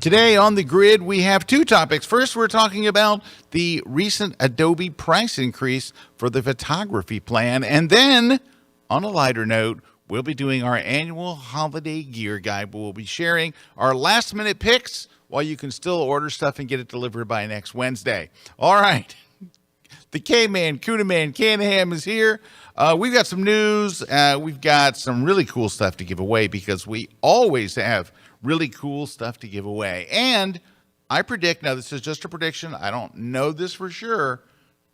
Today on the grid, we have two topics. First, we're talking about the recent Adobe price increase for the photography plan. And then, on a lighter note, we'll be doing our annual holiday gear guide. We'll be sharing our last-minute picks while you can still order stuff and get it delivered by next Wednesday. All right. The K-Man, Kuna Man, Canahan is here. We've got some news. We've got some really cool stuff to give away because we always have really cool stuff to give away. And I predict, now this is just a prediction, I don't know this for sure,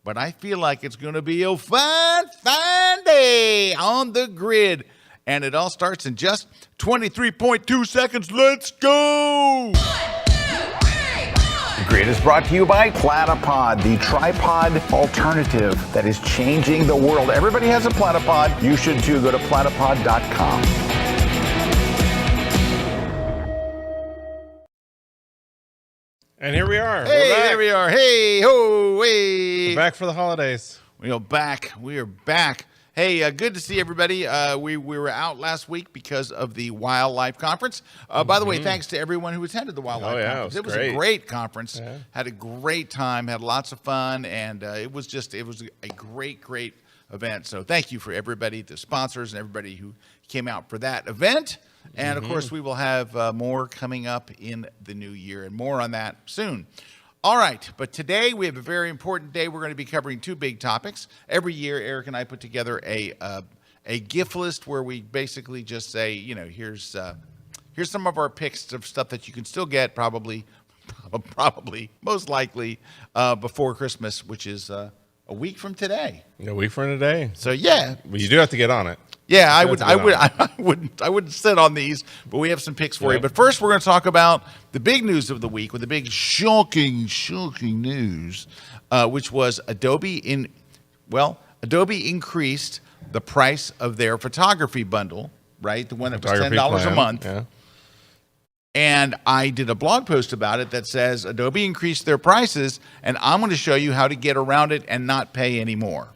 but I feel like it's going to be a fun day on the grid. And it all starts in just 23.2 seconds. Let's go! The Grid is brought to you by Platypod, the tripod alternative that is changing the world. Everybody has a Platypod. You should too. Go to platypod.com. And here we are. Hey, there we are. Hey, ho, hey. We're back for the holidays. We are back. We are back. Hey, good to see everybody. We were out last week because of the Wildlife Conference. By the way, thanks to everyone who attended the Wildlife Conference. It was a great conference. Yeah. Had a great time. Had lots of fun, and it was a great event. So thank you for everybody, the sponsors, and everybody who came out for that event. And, of course, we will have more coming up in the new year, and more on that soon. All right, but today we have a very important day. We're going to be covering two big topics. Every year, Eric and I put together a gift list where we basically just say, you know, here's some of our picks of stuff that you can still get probably, most likely, before Christmas, which is a week from today. A week from today. So, yeah. Well, you do have to get on it. Yeah, I wouldn't sit on these, but we have some picks for you. But first, we're going to talk about the big news of the week with the big shocking news, which was Adobe increased the price of their photography bundle, right? The one that was $10 a month. Yeah. And I did a blog post about it that says Adobe increased their prices, and I'm going to show you how to get around it and not pay any more.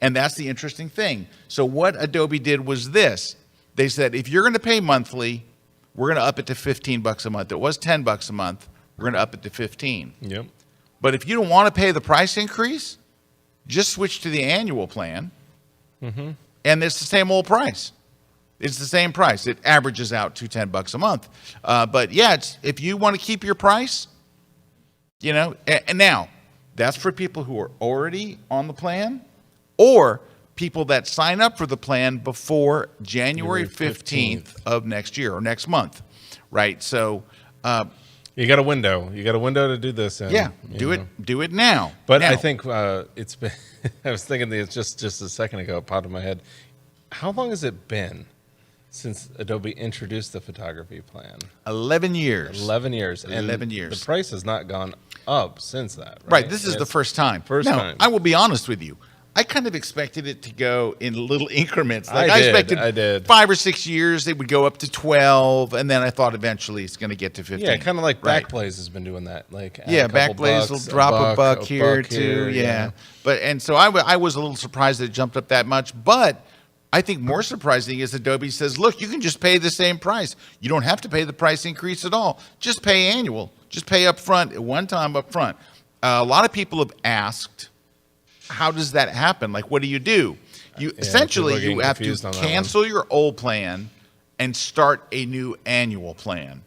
And that's the interesting thing. So what Adobe did was this. They said, if you're going to pay monthly, we're going to up it to $15 a month. It was $10 a month. We're going to up it to $15. Yep. But if you don't want to pay the price increase, just switch to the annual plan. And it's the same old price. It's the same price. It averages out to $10 a month. But yeah, if you want to keep your price, you know, and now that's for people who are already on the plan, or people that sign up for the plan before January 15th of next year or next month, right? So you got a window. You got a window to do this in. Yeah, do it now. But now. I think it's been. I was thinking this just a second ago. It popped in my head. How long has it been since Adobe introduced the photography plan? 11 years. 11 years. And 11 years. The price has not gone up since that. Right. This is the first time. Now, I will be honest with you. I kind of expected it to go in little increments. Like I expected 5 or 6 years, it would go up to 12, and then I thought eventually it's going to get to 15. Yeah, kind of like Backblaze has been doing that. Like Backblaze will drop a buck here too. Yeah. So I was a little surprised that it jumped up that much, but I think more surprising is Adobe says, look, you can just pay the same price. You don't have to pay the price increase at all. Just pay annual. Just pay up front, one time up front. A lot of people have asked, how does that happen? Like, what do? Essentially, you have to cancel your old plan and start a new annual plan.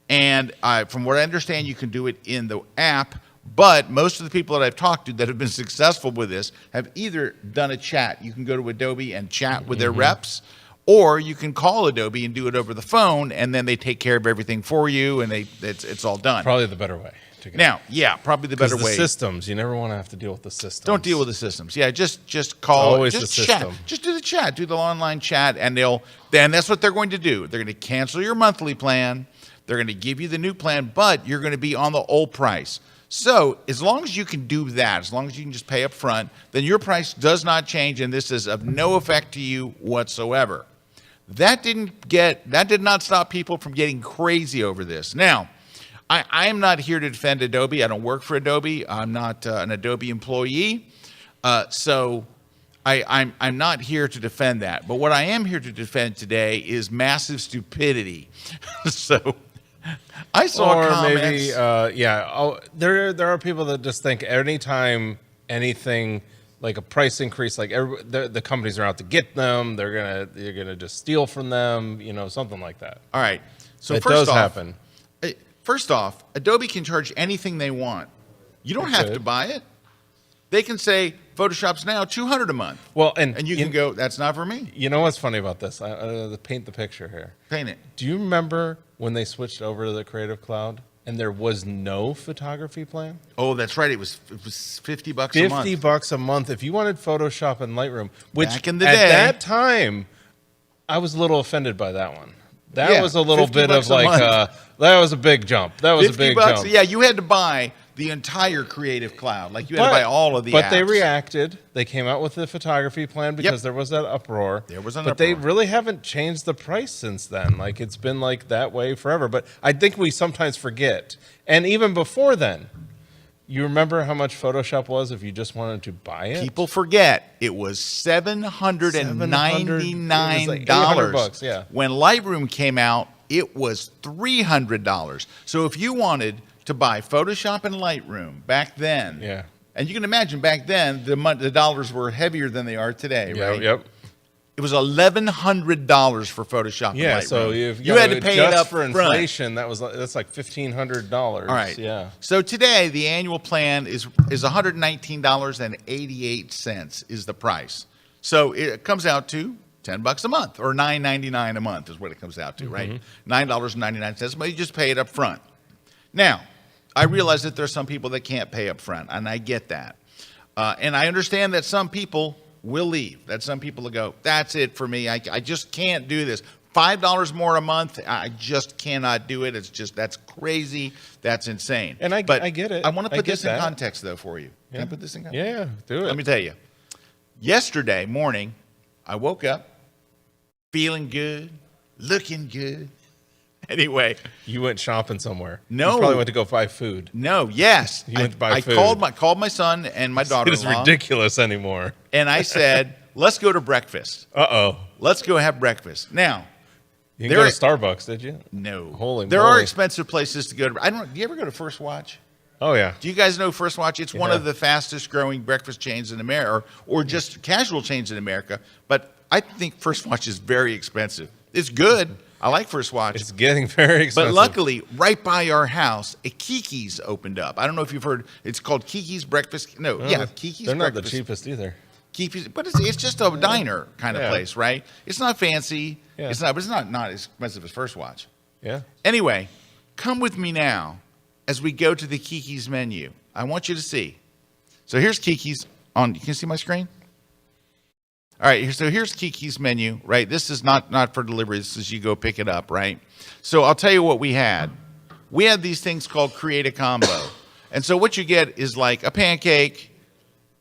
And from what I understand, you can do it in the app, but most of the people that I've talked to that have been successful with this have either done a chat. You can go to Adobe and chat with their reps, or you can call Adobe and do it over the phone, and then they take care of everything for you, and it's all done. Probably the better way. Now, yeah, probably the better way. Systems, you never want to have to deal with the systems. Don't deal with the systems. Yeah, just call. Always just the chat. system. Just do the chat. Do the online chat, and that's what they're going to do. They're going to cancel your monthly plan. They're going to give you the new plan, but you're going to be on the old price. So as long as you can do that, as long as you can just pay up front, then your price does not change, and this is of no effect to you whatsoever. That did not stop people from getting crazy over this. Now, I am not here to defend Adobe. I don't work for Adobe. I'm not an Adobe employee. So I'm not here to defend that. But what I am here to defend today is massive stupidity. So I saw or comments. maybe, there are people that just think anytime anything like a price increase, like the companies are out to get them, you're gonna just steal from them, something like that. All right. So it does happen. First off, Adobe can charge anything they want. You don't have to buy it. They can say Photoshop's now $200 a month. Well, and you can go, that's not for me. You know what's funny about this? Paint the picture here. Paint it. Do you remember when they switched over to the Creative Cloud and there was no photography plan? Oh, that's right. It was $50 a month. $50 a month if you wanted Photoshop and Lightroom. Which back in the day, at that time, I was a little offended by that one. That was a little bit of like that was a big jump. That was a big jump. Yeah, you had to buy the entire Creative Cloud. Like you had to buy all of the apps. But they reacted. They came out with the photography plan because there was that uproar. There was an uproar. But they really haven't changed the price since then. Like it's been like that way forever. But I think we sometimes forget. And even before then, you remember how much Photoshop was if you just wanted to buy it? People forget it was $799. $800, yeah. When Lightroom came out, it was $300. So if you wanted to buy Photoshop and Lightroom back then, and you can imagine back then the dollars were heavier than they are today, right? Yep. It was $1,100 for Photoshop and Lightroom. Yeah, so if you had to pay it up for inflation, that's like $1,500. All right. Yeah. So today the annual plan is $119.88 is the price. So it comes out to $10 a month or $9.99 a month is what it comes out to, right? $9.99, but you just pay it up front. Now, I realize that there's some people that can't pay up front, and I get that. And I understand that some people will leave, that some people will go, that's it for me. I just can't do this. $5 more a month, I just cannot do it. It's just, that's crazy. That's insane. And I get it. I want to put this in context, though, for you. Can I put this in context? Yeah, do it. Let me tell you. Yesterday morning, I woke up feeling good, looking good. Anyway. You went shopping somewhere. No. You probably went to go buy food. No, yes. You went to buy food. I called my son and my daughter-in-law. It is ridiculous anymore. And I said, let's go to breakfast. Uh-oh. Let's go have breakfast. Now. You didn't go to Starbucks, did you? No. Holy moly. There are expensive places to go to. Do you ever go to First Watch? Oh, yeah. Do you guys know First Watch? It's one of the fastest growing breakfast chains in America, or just casual chains in America. But I think First Watch is very expensive. It's good. I like First Watch. It's getting very expensive. But luckily, right by our house, a Kiki's opened up. I don't know if you've heard. It's called Kiki's Breakfast. No, Kiki's Breakfast. They're not the cheapest either. Kiki's, but it's just a diner kind of place, right? It's not fancy. Yeah. It's not as expensive as First Watch. Yeah. Anyway, come with me now as we go to the Kiki's menu. I want you to see. So here's Kiki's on. You can see my screen? All right, so here's Kiki's menu, right? This is not for delivery. This is you go pick it up, right? So I'll tell you what we had. We had these things called Create a Combo. And so what you get is like a pancake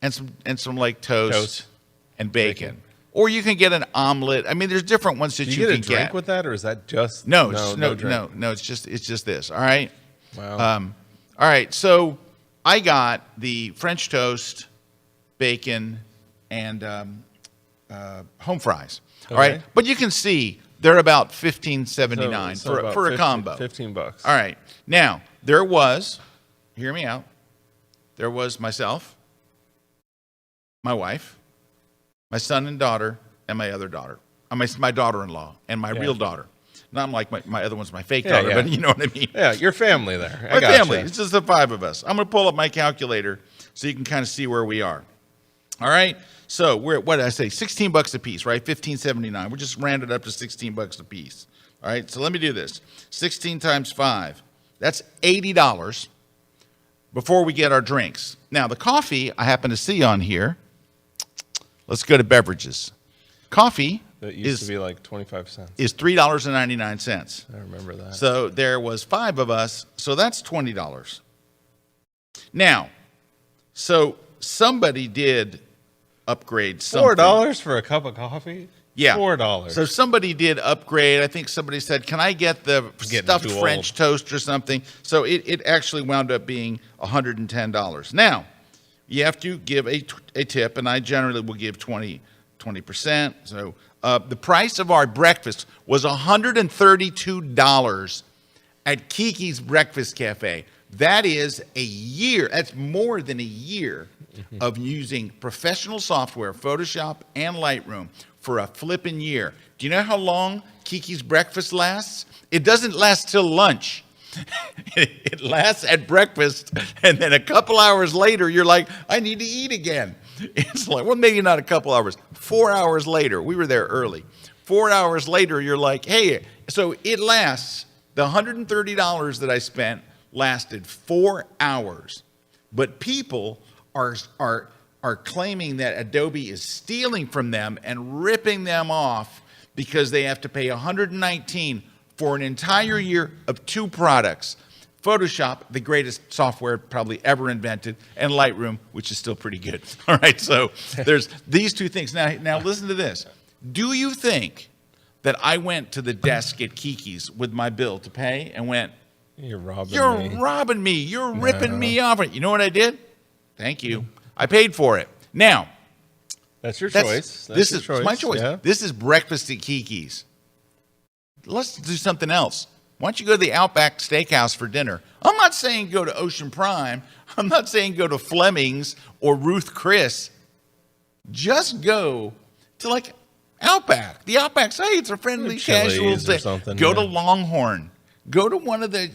and some like toast and bacon. Or you can get an omelet. I mean, there's different ones that you can get. Do you get a drink with that, or is that just no, it's just this. All right. Wow. All right. So I got the French toast, bacon, and home fries. Okay. All right. But you can see they're about $15.79 for a combo. $15. All right. Now there was, hear me out. There was myself, my wife, my son and daughter, and my other daughter. My daughter-in-law and my real daughter. Not like my other one's my fake daughter, but you know what I mean. Yeah, your family there. My family. It's just the 5 of us. I'm going to pull up my calculator so you can kind of see where we are. All right. So we're at, what did I say? $16 a piece, right? $15.79. We're just rounded up to $16 a piece. All right. So let me do this. 16 times 5. That's $80 before we get our drinks. Now the coffee I happen to see on here. Let's go to beverages. Coffee that used to be like 25 cents. Is $3.99. I remember that. So there was 5 of us. So that's $20. Now, so somebody did upgrade something. $4 for a cup of coffee? Yeah. $4. So somebody did upgrade. I think somebody said, can I get the stuffed French toast or something? So it actually wound up being $110. Now, you have to give a tip, and I generally will give 20%. So the price of our breakfast was $132 at Kiki's Breakfast Cafe. That is a year. That's more than a year of using professional software, Photoshop and Lightroom, for a flipping year. Do you know how long Kiki's Breakfast lasts? It doesn't last till lunch. It lasts at breakfast, and then a couple hours later, you're like, I need to eat again. It's like, well, maybe not a couple hours. 4 hours later, we were there early. 4 hours later, you're like, hey, so it lasts. The $130 that I spent lasted 4 hours. But people are claiming that Adobe is stealing from them and ripping them off because they have to pay $119 for an entire year of 2 products. Photoshop, the greatest software probably ever invented, and Lightroom, which is still pretty good. All right, so there's these 2 things. Now listen to this. Do you think that I went to the desk at Kiki's with my bill to pay and went, You're robbing me. You're ripping me off. You know what I did? Thank you. I paid for it. Now, that's your choice. This is my choice. Yeah. This is breakfast at Kiki's. Let's do something else. Why don't you go to the Outback Steakhouse for dinner? I'm not saying go to Ocean Prime. I'm not saying go to Fleming's or Ruth Chris. Just go to like Outback. The Outback, say it's a friendly, casual thing. Go to Longhorn. Go to one of the,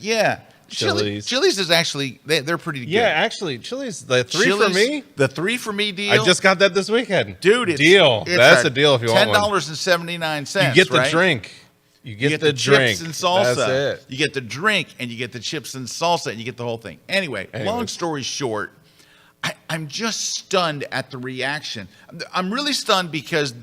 Chili's. Chili's is actually, they're pretty good. Yeah, actually, Chili's, the 3 for me. The 3 for me deal. I just got that this weekend. Dude, That's a deal if you want one. $10.79. You get the drink. You get the drink. Chips and salsa. That's it. You get the drink, and you get the chips and salsa, and you get the whole thing. Anyway, long story short, I'm just stunned at the reaction. I'm really stunned because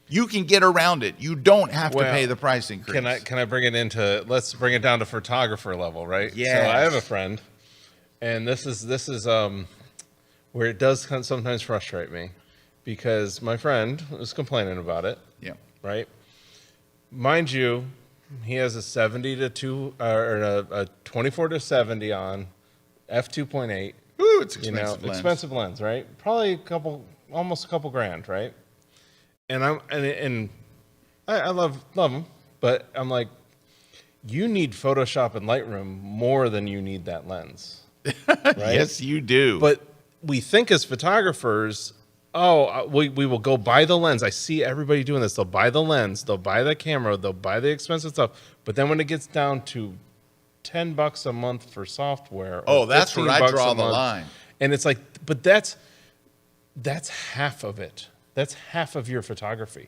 you can get around it. You don't have to pay the price increase. Can I bring it into? Let's bring it down to photographer level, right? Yeah. So I have a friend, and this is where it does sometimes frustrate me, because my friend was complaining about it. Yeah. Right. Mind you, he has a 70 to 2 or a 24 to 70 on f2.8. Ooh, it's expensive lens. Expensive lens, right? Probably almost a couple grand, right? And I love him, but I'm like, you need Photoshop and Lightroom more than you need that lens, right? Yes, you do. But we think as photographers, we will go buy the lens. I see everybody doing this. They'll buy the lens, they'll buy the camera, they'll buy the expensive stuff. But then when it gets down to $10 a month for software, that's where I draw the line. And it's like, but that's half of it. That's half of your photography.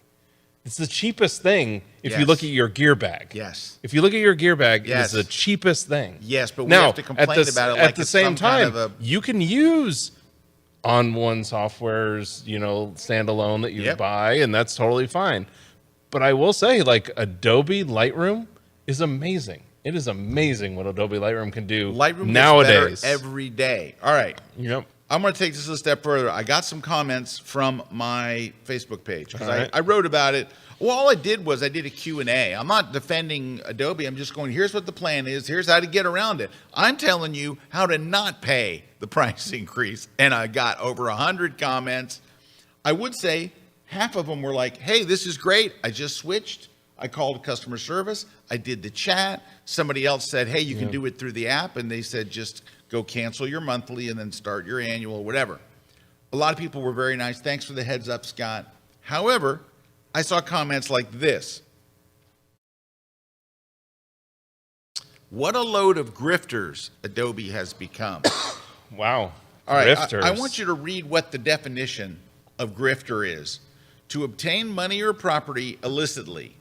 It's the cheapest thing if you look at your gear bag. Yes. If you look at your gear bag, it's the cheapest thing. Yes, but we have to complain about it like at the same time, you can use on-one softwares, standalone that you buy, and that's totally fine. But I will say, like, Adobe Lightroom is amazing. It is amazing what Adobe Lightroom can do nowadays. Gets better every day. All right. Yep. I'm going to take this a step further. I got some comments from my Facebook page because I wrote about it. Well, all I did was I did a Q&A. I'm not defending Adobe. I'm just going, here's what the plan is. Here's how to get around it. I'm telling you how to not pay the price increase. And I got over 100 comments. I would say half of them were like, hey, this is great. I just switched. I called customer service. I did the chat. Somebody else said, hey, you can do it through the app. And they said, just go cancel your monthly and then start your annual, whatever. A lot of people were very nice. Thanks for the heads up, Scott. However, I saw comments like this. What a load of grifters Adobe has become. Wow. All right, grifters. I want you to read what the definition of grifter is. To obtain money or property illicitly.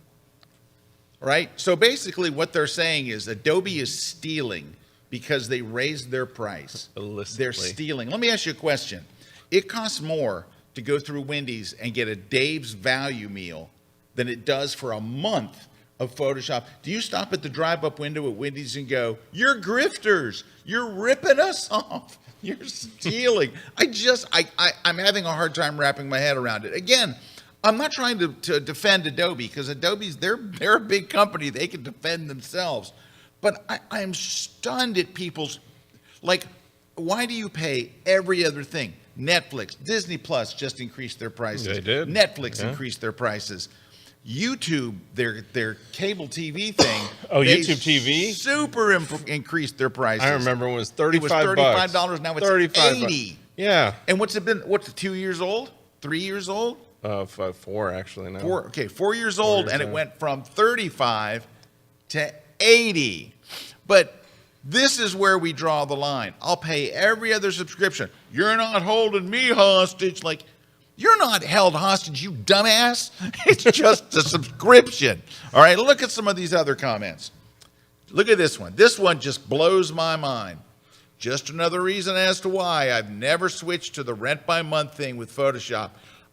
Right? So basically what they're saying is Adobe is stealing because they raised their price. Illicitly. They're stealing. Let me ask you a question. It costs more to go through Wendy's and get a Dave's value meal than it does for a month of Photoshop. Do you stop at the drive-up window at Wendy's and go, you're grifters, you're ripping us off, you're stealing? I'm having a hard time wrapping my head around it. Again, I'm not trying to defend Adobe because Adobe's, they're a big company. They can defend themselves. But I'm stunned at people's, like, why do you pay every other thing? Netflix, Disney Plus just increased their prices. They did. Netflix increased their prices. YouTube, their cable TV thing. Oh, YouTube TV? Super increased their prices. I remember when it was $35. It was $35. Now it's $80. Yeah. And what's it been? What's it, 2 years old? 3 years old? 4 actually now. 4 years old, and it went from 35 to 80. But this is where we draw the line. I'll pay every other subscription. You're not holding me hostage. Like, you're not held hostage, you dumbass. It's just a subscription. All right, look at some of these other comments. Look at this one. This one just blows my mind. Just another reason as to why I've never switched to the rent by month thing with Photoshop.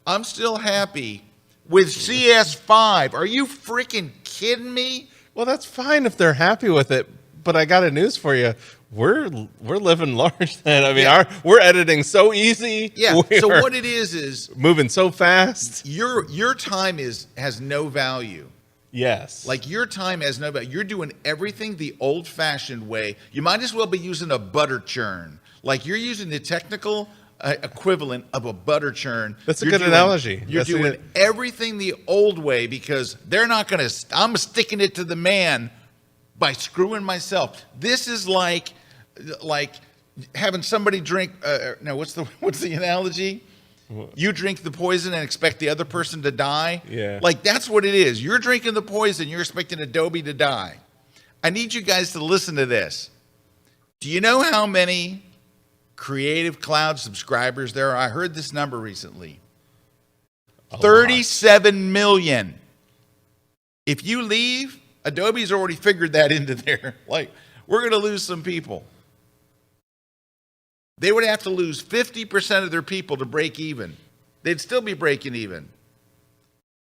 I'm still happy with CS5. Are you freaking kidding me? Well, that's fine if they're happy with it, but I got a news for you. We're living large then. I mean, we're editing so easy. Yeah. So what it is moving so fast. Your time has no value. Yes. Like, your time has no value. You're doing everything the old-fashioned way. You might as well be using a butter churn. Like, you're using the technical equivalent of a butter churn. That's a good analogy. You're doing everything the old way because they're not going to. I'm sticking it to the man by screwing myself. This is like having somebody drink. No, what's the analogy? You drink the poison and expect the other person to die. Yeah. Like, that's what it is. You're drinking the poison. You're expecting Adobe to die. I need you guys to listen to this. Do you know how many Creative Cloud subscribers there are? I heard this number recently. 37 million. If you leave, Adobe's already figured that into there. Like, we're going to lose some people. They would have to lose 50% of their people to break even. They'd still be breaking even.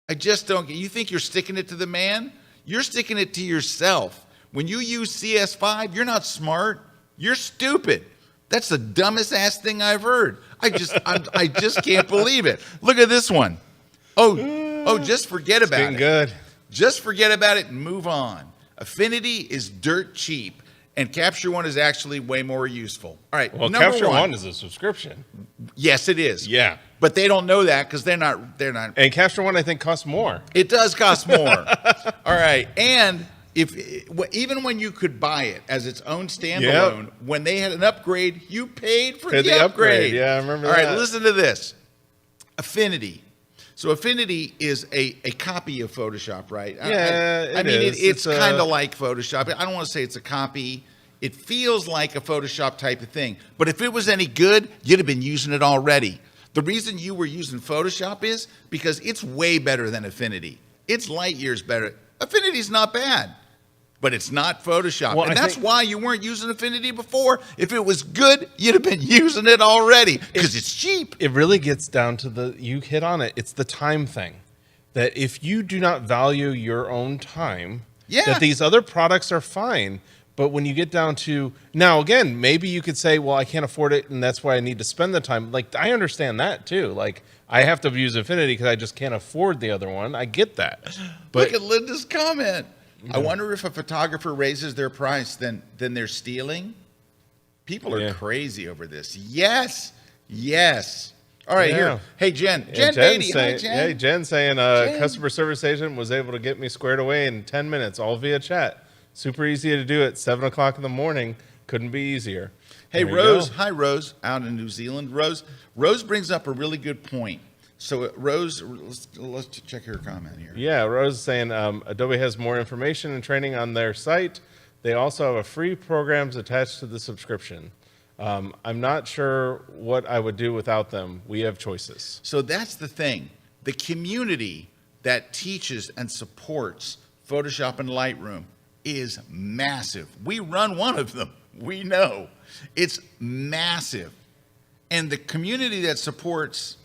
I just don't get. You think you're sticking it to the man? You're sticking it to yourself. When you use CS5, you're not smart. You're stupid. That's the dumbest ass thing I've heard. I just can't believe it. Look at this one. Oh, just forget about it. Getting good. Just forget about it and move on. Affinity is dirt cheap, and Capture One is actually way more useful. All right. Well, Capture One is a subscription. Yes, it is. Yeah. But they don't know that because they're not. And Capture One, I think, costs more. It does cost more. All right. And even when you could buy it as its own standalone, when they had an upgrade, you paid for the upgrade. Yeah, I remember that. All right, listen to this. Affinity. So Affinity is a copy of Photoshop, right? Yeah, I mean, it's kind of like Photoshop. I don't want to say it's a copy. It feels like a Photoshop type of thing. But if it was any good, you'd have been using it already. The reason you were using Photoshop is because it's way better than Affinity. It's light years better. Affinity's not bad, but it's not Photoshop. Well, and that's why you weren't using Affinity before. If it was good, you'd have been using it already because it's cheap. It really gets down to you hit on it. It's the time thing. That if you do not value your own time, that these other products are fine. But when you get down to, now again, maybe you could say, well, I can't afford it, and that's why I need to spend the time. Like, I understand that too. Like, I have to use Affinity because I just can't afford the other one. I get that. But look at Linda's comment. I wonder if a photographer raises their price, then they're stealing. People are crazy over this. Yes. All right, here. Hey, Jen. Jen Beatty. Hi, Jen. Hey, Jen saying customer service agent was able to get me squared away in 10 minutes, all via chat. Super easy to do at 7 o'clock in the morning. Couldn't be easier. Hey, Rose. Hi, Rose, out in New Zealand. Rose brings up a really good point. So, Rose, let's check her comment here. Yeah, Rose is saying Adobe has more information and training on their site. They also have a free programs attached to the subscription. I'm not sure what I would do without them. We have choices. So that's the thing. The community that teaches and supports Photoshop and Lightroom is massive. We run one of them. We know. It's massive. And the community that supports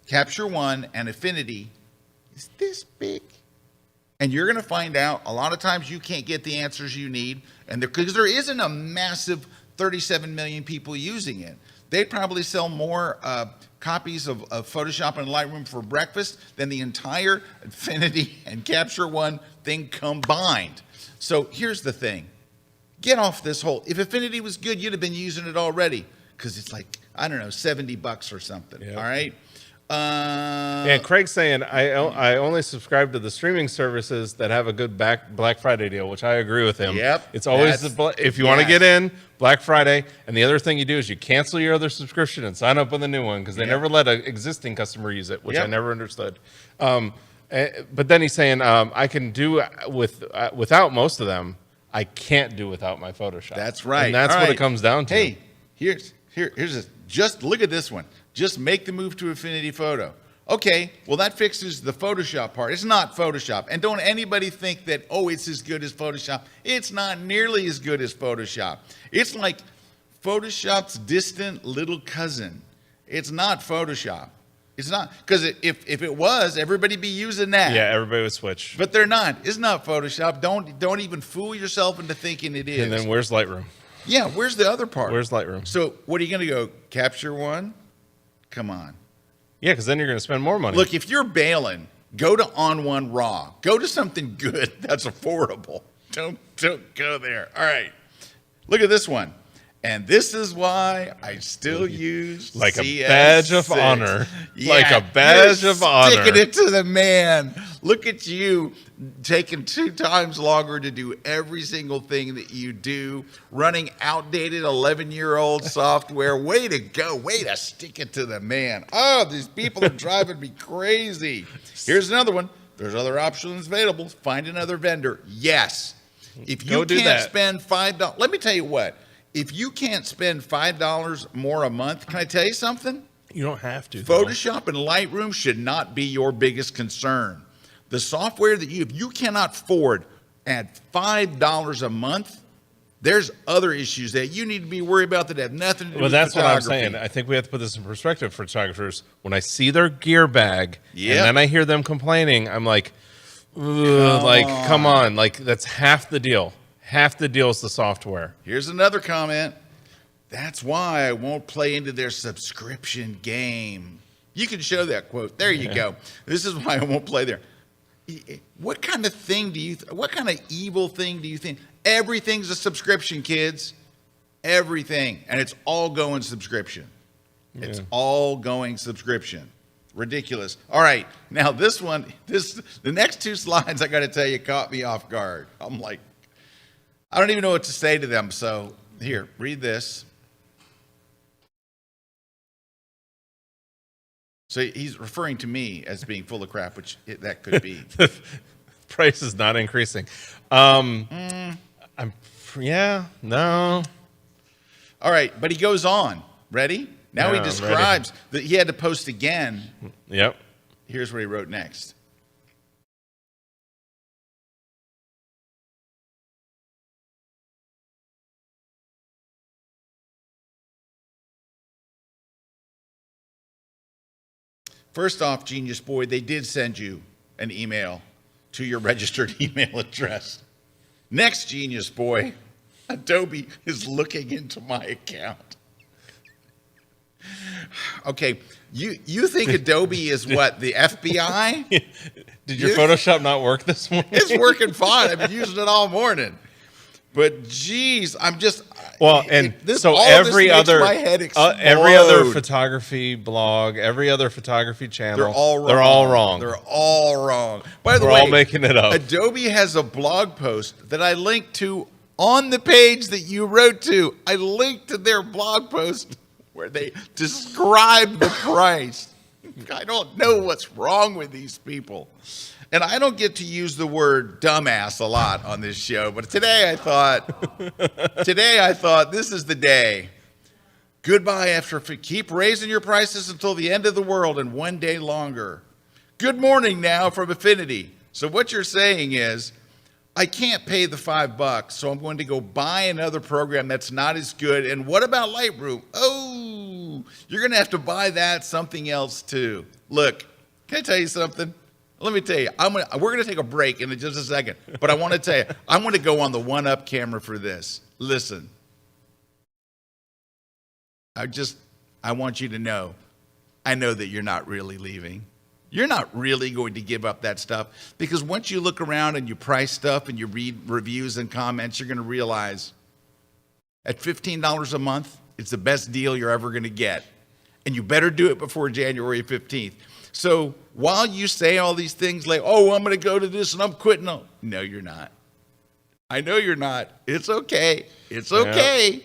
Capture One and Affinity is this big. And you're going to find out a lot of times you can't get the answers you need, and because there isn't a massive 37 million people using it. They probably sell more copies of Photoshop and Lightroom for breakfast than the entire Affinity and Capture One thing combined. So here's the thing. Get off this whole, if Affinity was good, you'd have been using it already because it's like, I don't know, $70 or something, all right? Yeah, Craig's saying I only subscribe to the streaming services that have a good Black Friday deal, which I agree with him. Yep. It's always if you want to get in Black Friday, and the other thing you do is you cancel your other subscription and sign up with a new one because they never let an existing customer use it, which I never understood. But then he's saying I can do without most of them. I can't do without my Photoshop. That's right. And that's what it comes down to. Hey, here's this. Just look at this one. Just make the move to Affinity Photo. Okay, well, that fixes the Photoshop part. It's not Photoshop. And don't anybody think that, oh, it's as good as Photoshop. It's not nearly as good as Photoshop. It's like Photoshop's distant little cousin. It's not Photoshop. It's not, because if it was, everybody'd be using that. Yeah, everybody would switch. But they're not. It's not Photoshop. Don't even fool yourself into thinking it is. And then where's Lightroom? Yeah, where's the other part? Where's Lightroom? So what are you going to go, Capture One? Come on. Yeah, because then you're going to spend more money. Look, if you're bailing, go to On One Raw. Go to something good that's affordable. Don't go there. All right. Look at this one. And this is why I still use like CS6. A badge of honor. Yeah, like a badge of honor. Sticking it to the man. Look at you taking 2 times longer to do every single thing that you do, running outdated 11-year-old software. Way to go. Way to stick it to the man. Oh, these people are driving me crazy. Here's another one. There's other options available. Find another vendor. Yes. If you can't spend $5, let me tell you what. If you can't spend $5 more a month, can I tell you something? You don't have to. Photoshop and Lightroom should not be your biggest concern. The software that if you cannot afford at $5 a month, there's other issues that you need to be worried about that have nothing to do with that's photography. What I'm saying. I think we have to put this in perspective for photographers. When I see their gear bag and then I hear them complaining, I'm like, come on. Like, that's half the deal. Half the deal is the software. Here's another comment. That's why I won't play into their subscription game. You can show that quote. There you go. This is why I won't play there. What kind of thing do you, what kind of evil thing do you think? Everything's a subscription, kids. Everything. And it's all going subscription. It's all going subscription. Ridiculous. All right. Now this one, the next 2 slides, I got to tell you, caught me off guard. I'm like, I don't even know what to say to them. So here, read this. So he's referring to me as being full of crap, which that could be. The price is not increasing. No. All right, but he goes on. Ready? Now he describes that he had to post again. Yep. Here's what he wrote next. First off, Genius Boy, they did send you an email to your registered email address. Next, Genius Boy, Adobe is looking into my account. Okay, you think Adobe is what, the FBI? Did your Photoshop not work this morning? It's working fine. I've been using it all morning. But geez, I'm just every other photography blog, every other photography channel, they're all wrong. They're all wrong. By the way, we're all making it up. Adobe has a blog post that I linked to on the page that you wrote to. I linked to their blog post where they describe the price. I don't know what's wrong with these people. And I don't get to use the word dumbass a lot on this show, but today I thought this is the day. Goodbye after keep raising your prices until the end of the world and one day longer. Good morning now from Affinity. So what you're saying is, I can't pay the $5, so I'm going to go buy another program that's not as good. And what about Lightroom? Oh, you're going to have to buy that something else too. Look, can I tell you something? Let me tell you, we're going to take a break in just a second, but I want to tell you, I want to go on the one-up camera for this. Listen, I want you to know, I know that you're not really leaving. You're not really going to give up that stuff, because once you look around and you price stuff and you read reviews and comments, you're going to realize at $15 a month, it's the best deal you're ever going to get. and you better do it before January 15th. So while you say all these things like, oh, I'm going to go to this and I'm quitting. No, you're not. I know you're not. It's okay. It's okay. Yeah.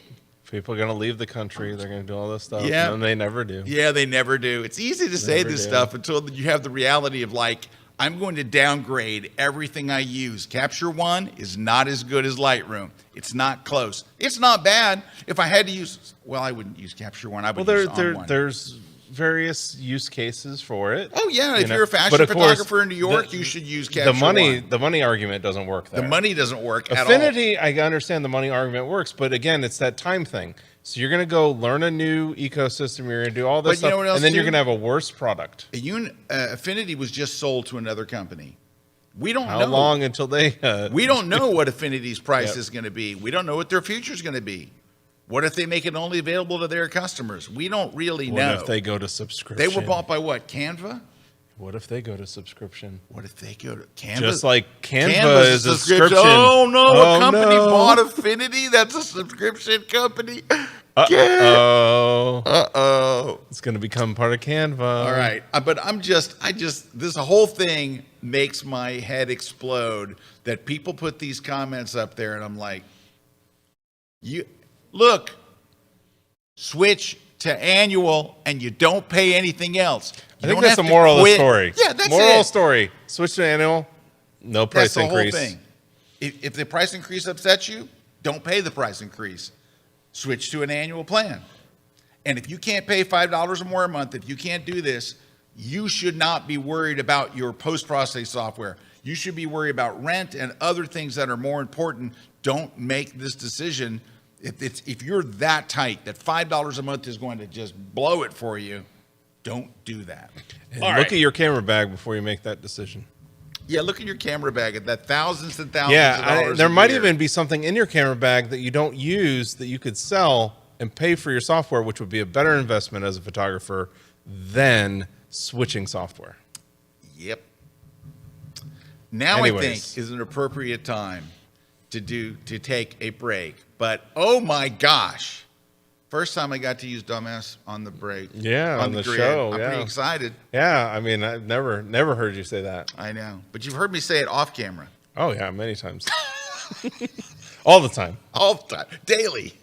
People are going to leave the country. They're going to do all this stuff. Yeah. And they never do. Yeah, they never do. It's easy to say this stuff until you have the reality of like, I'm going to downgrade everything I use. Capture One is not as good as Lightroom. It's not close. It's not bad. If I had to use, well, I wouldn't use Capture One. I would use On One. There's various use cases for it. Oh yeah, if you're a fashion photographer in New York, you should use Capture One. The money argument doesn't work there. The money doesn't work at all. Affinity, I understand the money argument works, but again, it's that time thing. So you're going to go learn a new ecosystem. You're going to do all this stuff, and then you're going to have a worse product. Affinity was just sold to another company. We don't know how long until they. We don't know what Affinity's price is going to be. We don't know what their future is going to be. What if they make it only available to their customers? We don't really know. What if they go to subscription? They were bought by what? Canva? What if they go to subscription? What if they go to Canva? Just like Canva is a subscription. Oh no, a company bought Affinity. That's a subscription company. Uh-oh. It's going to become part of Canva. All right. But this whole thing makes my head explode that people put these comments up there and I'm like, look, switch to annual and you don't pay anything else. I think that's the moral of the story. Yeah, that's moral of story. Switch to annual, no price increase. That's the whole thing. If the price increase upsets you, don't pay the price increase. Switch to an annual plan. And if you can't pay $5 or more a month, if you can't do this, you should not be worried about your post-process software. You should be worried about rent and other things that are more important. Don't make this decision. If you're that tight that $5 a month is going to just blow it for you, don't do that. Look at your camera bag before you make that decision. Yeah, look at your camera bag at that thousands and thousands of dollars. There might even be something in your camera bag that you don't use that you could sell and pay for your software, which would be a better investment as a photographer than switching software. Yep. Now I think is an appropriate time to take a break. But oh my gosh, first time I got to use Dumbass on the break. Yeah, on the grid. show. I'm pretty excited. Yeah, I mean, I've never heard you say that. I know, but you've heard me say it off camera. Oh yeah, many times. All the time. All the time, daily.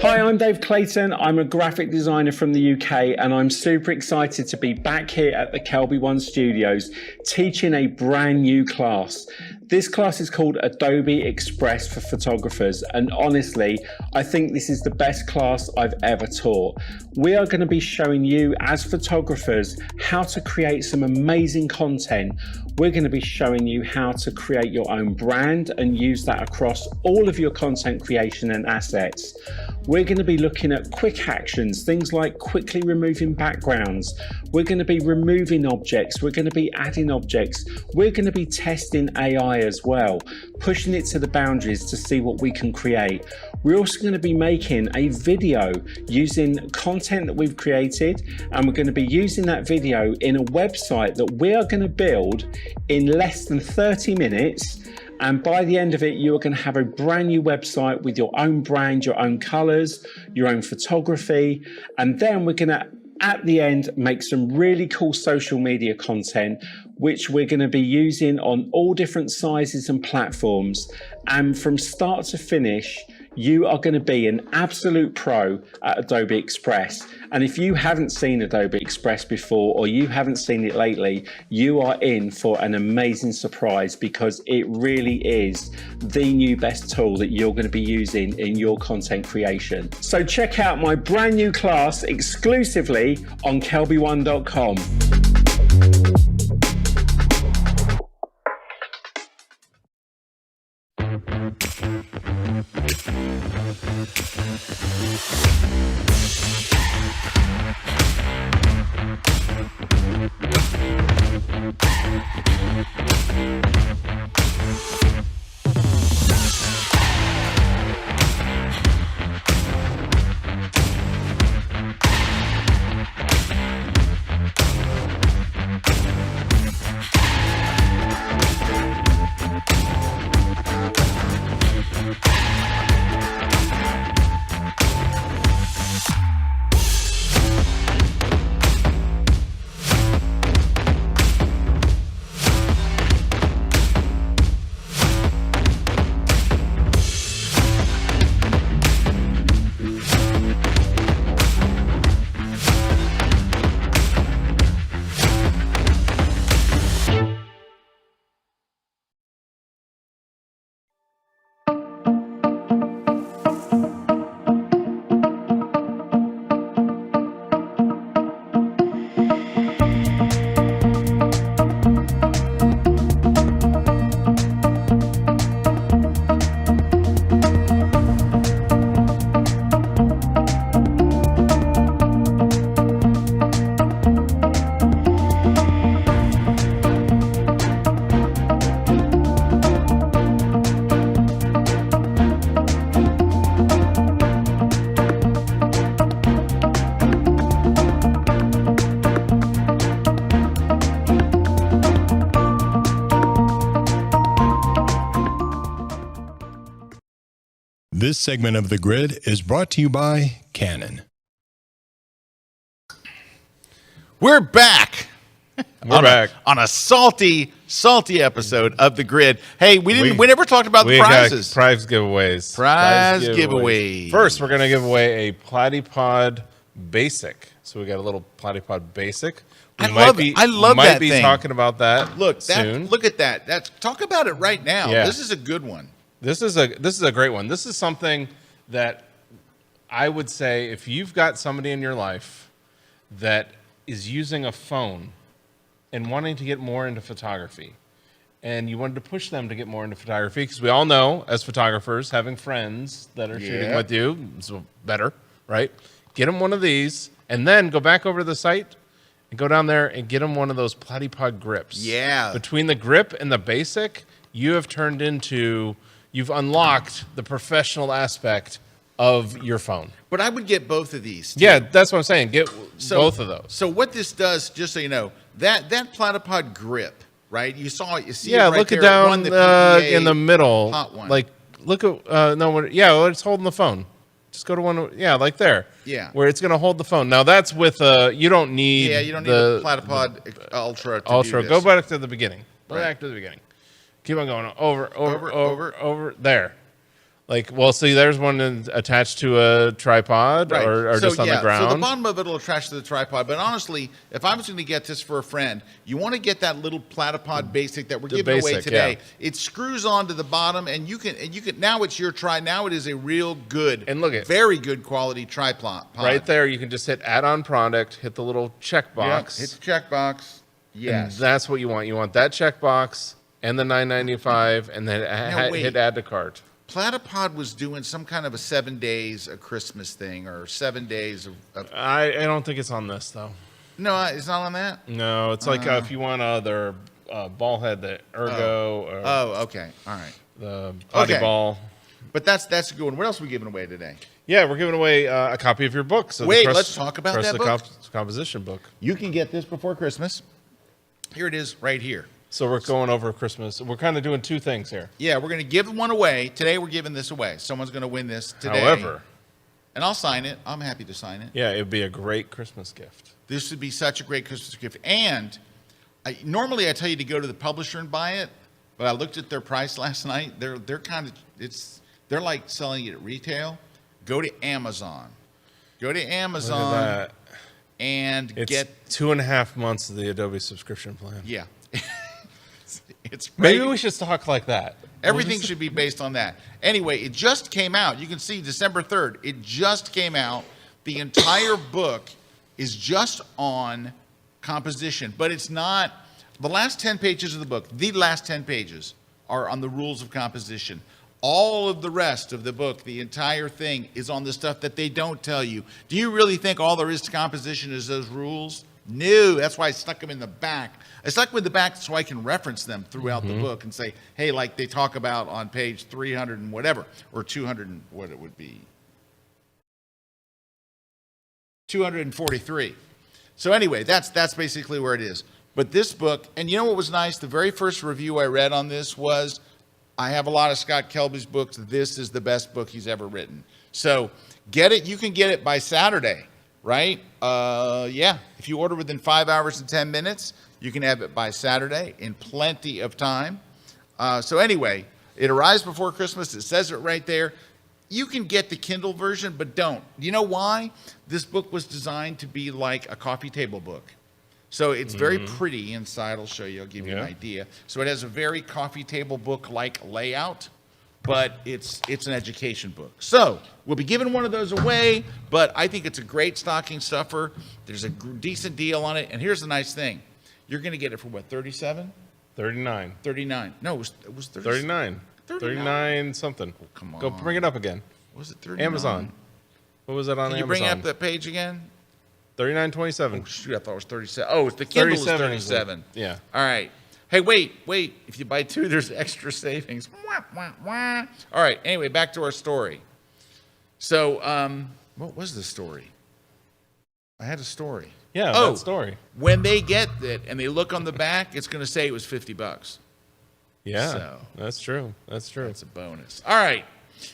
Hi, I'm Dave Clayton. I'm a graphic designer from the UK and I'm super excited to be back here at the KelbyOne studios teaching a brand new class. This class is called Adobe Express for photographers, and honestly, I think this is the best class I've ever taught. We are going to be showing you as photographers how to create some amazing content. We're going to be showing you how to create your own brand and use that across all of your content creation and assets. We're going to be looking at quick actions, things like quickly removing backgrounds. We're going to be removing objects. We're going to be adding objects. We're going to be testing AI as well, pushing it to the boundaries to see what we can create. We're also going to be making a video using content that we've created, and we're going to be using that video in a website that we are going to build in less than 30 minutes. And by the end of it, you are going to have a brand new website with your own brand, your own colors, your own photography. And then we're going to, at the end, make some really cool social media content, which we're going to be using on all different sizes and platforms. And from start to finish, you are going to be an absolute pro at Adobe Express. And if you haven't seen Adobe Express before, or you haven't seen it lately, you are in for an amazing surprise, because it really is the new best tool that you're going to be using in your content creation. So check out my brand new class exclusively on KelbyOne.com. This segment of The Grid is brought to you by Canon. We're back. We're back on a salty episode of The Grid. Hey, we never talked about the prizes. Prize giveaways. Prize giveaways. First, we're going to give away a Platypod Basic. So we got a little Platypod Basic. I love that thing. Talking about that. Soon. Look at that. Talk about it right now. Yeah. This is a good one. This is a great one. This is something that I would say if you've got somebody in your life that is using a phone and wanting to get more into photography, and you wanted to push them to get more into photography, because we all know as photographers, having friends that are shooting with you is better, right? Get them one of these, and then go back over to the site and go down there and get them one of those Platypod grips. Yeah. Between the grip and the basic, you've unlocked the professional aspect of your phone. But I would get both of these, too. Yeah, that's what I'm saying. Get both of those. So what this does, just so you know, that Platypod grip, right? You see it right look there. it down One, the in the middle. hot one. Like, look at it's holding the phone. Just go to one. Yeah, like there. Yeah. Where it's going to hold the phone. Now that's with you don't need. Yeah, you don't need the Platypod Ultra. Ultra. Go back to the beginning. Go back to the beginning. Keep on going. Over. There. Like, well, see, there's one attached to a tripod or just on the ground. So the bottom of it will attach to the tripod. But honestly, if I was going to get this for a friend, you want to get that little Platypod Basic that we're giving away today. Yeah. It screws onto the bottom, and you can. Now it's your Now it is a real good and look at very good quality tripod. Right there, you can just hit add-on product, hit the little checkbox. Hit the checkbox. Yes, and that's what you want. You want that checkbox and the $9.95, and then hit add to cart. Platypod was doing some kind of a 7 days of Christmas thing, or 7 days of I don't think it's on this, though. No, it's not on that? No, it's like if you want their ball head, the Ergo. Okay. All right. The potty ball. But that's a good one. What else are we giving away today? Yeah, we're giving away a copy of your book. So let's talk about that book. Composition book. You can get this before Christmas. Here it is right here. So we're going over Christmas. We're kind of doing two things here. Yeah, we're going to give one away. Today we're giving this away. Someone's going to win this today. However. And I'll sign it. I'm happy to sign it. Yeah, it would be a great Christmas gift. This would be such a great Christmas gift. And normally I tell you to go to the publisher and buy it, but I looked at their price last night. They're like selling it at retail. Go to Amazon. Look at that. And get 2.5 months of the Adobe subscription plan. Yeah. It's great. Maybe we should talk like that. Everything should be based on that. Anyway, it just came out. You can see December 3rd. It just came out. The entire book is just on composition, but it's not. The last 10 pages of the book, the last 10 pages, are on the rules of composition. All of the rest of the book, the entire thing, is on the stuff that they don't tell you. Do you really think all there is to composition is those rules? No, that's why I stuck them in the back. I stuck them in the back so I can reference them throughout the book and say, hey, like they talk about on page 300 and whatever, or 200 and what it would be. 243. So anyway, that's basically where it is. But this book, and you know what was nice? The very first review I read on this was, I have a lot of Scott Kelby's books. This is the best book he's ever written. So get it. You can get it by Saturday, right? Yeah. If you order within 5 hours and 10 minutes, you can have it by Saturday in plenty of time. So anyway, it arrives before Christmas. It says it right there. You can get the Kindle version, but don't. You know why? This book was designed to be like a coffee table book. So it's very pretty inside. I'll show you. I'll give you an idea. So it has a very coffee table book-like layout, but it's an education book. So we'll be giving one of those away, but I think it's a great stocking stuffer. There's a decent deal on it. And here's the nice thing. You're going to get it for what, 37? 39. 39. No, it was 39. 39 something. Oh, come on. Go bring it up again. Was it 39? Amazon. What was that on Amazon? Can you bring up that page again? 39.27. Oh, shoot, I thought it was 37. Oh, the Kindle is 37. Yeah. All right. Hey, wait. If you buy two, there's extra savings. Wah, wah, wah. All right. Anyway, back to our story. So, what was the story? I had a story. Yeah, that story. When they get it and they look on the back, it's going to say it was $50. Yeah, So, that's true. That's true. That's a bonus. All right.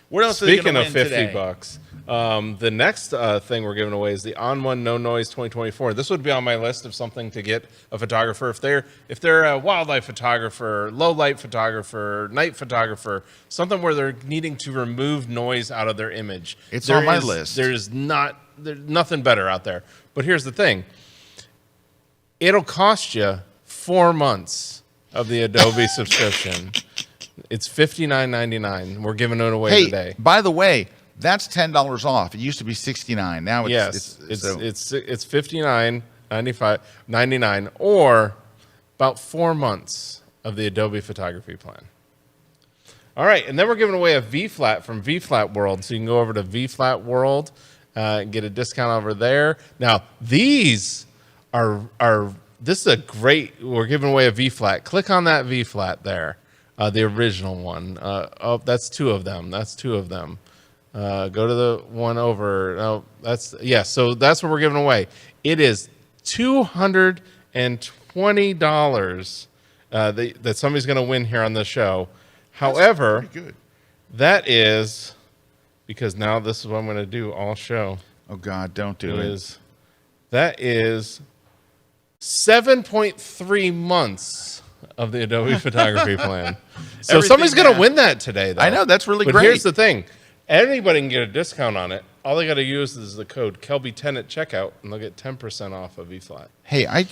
What else Speaking are of $50, the next thing we're giving away is the On1 No Noise 2024. This would be on my list of something to get a photographer if they're a wildlife photographer, low light photographer, night photographer, something where they're needing to remove noise out of their image. It's on my list. There's nothing better out there. But here's the thing. It'll cost you 4 months of the Adobe subscription. It's $59.99. We're giving it away today. By the way, that's $10 off. It used to be $69. Now it's $59.99 or about 4 months of the Adobe photography plan. All right, and then we're giving away a V-Flat from V-Flat World. So you can go over to V-Flat World and get a discount over there. Now, these are this is a great, we're giving away a V-Flat. Click on that V-Flat there, the original one. Oh, that's two of them. Go to the one over. Oh, so that's what we're giving away. It is $220 that somebody's going to win here on the show. However, that is, because now this is what I'm going to do all show. Oh, God, don't do it. That is 7.3 months of the Adobe photography plan. So somebody's going to win that today, though. I know, that's really great. But here's the thing. Anybody can get a discount on it. All they got to use is the code Kelby10 at checkout, and they'll get 10% off of V-Flat. Hey, I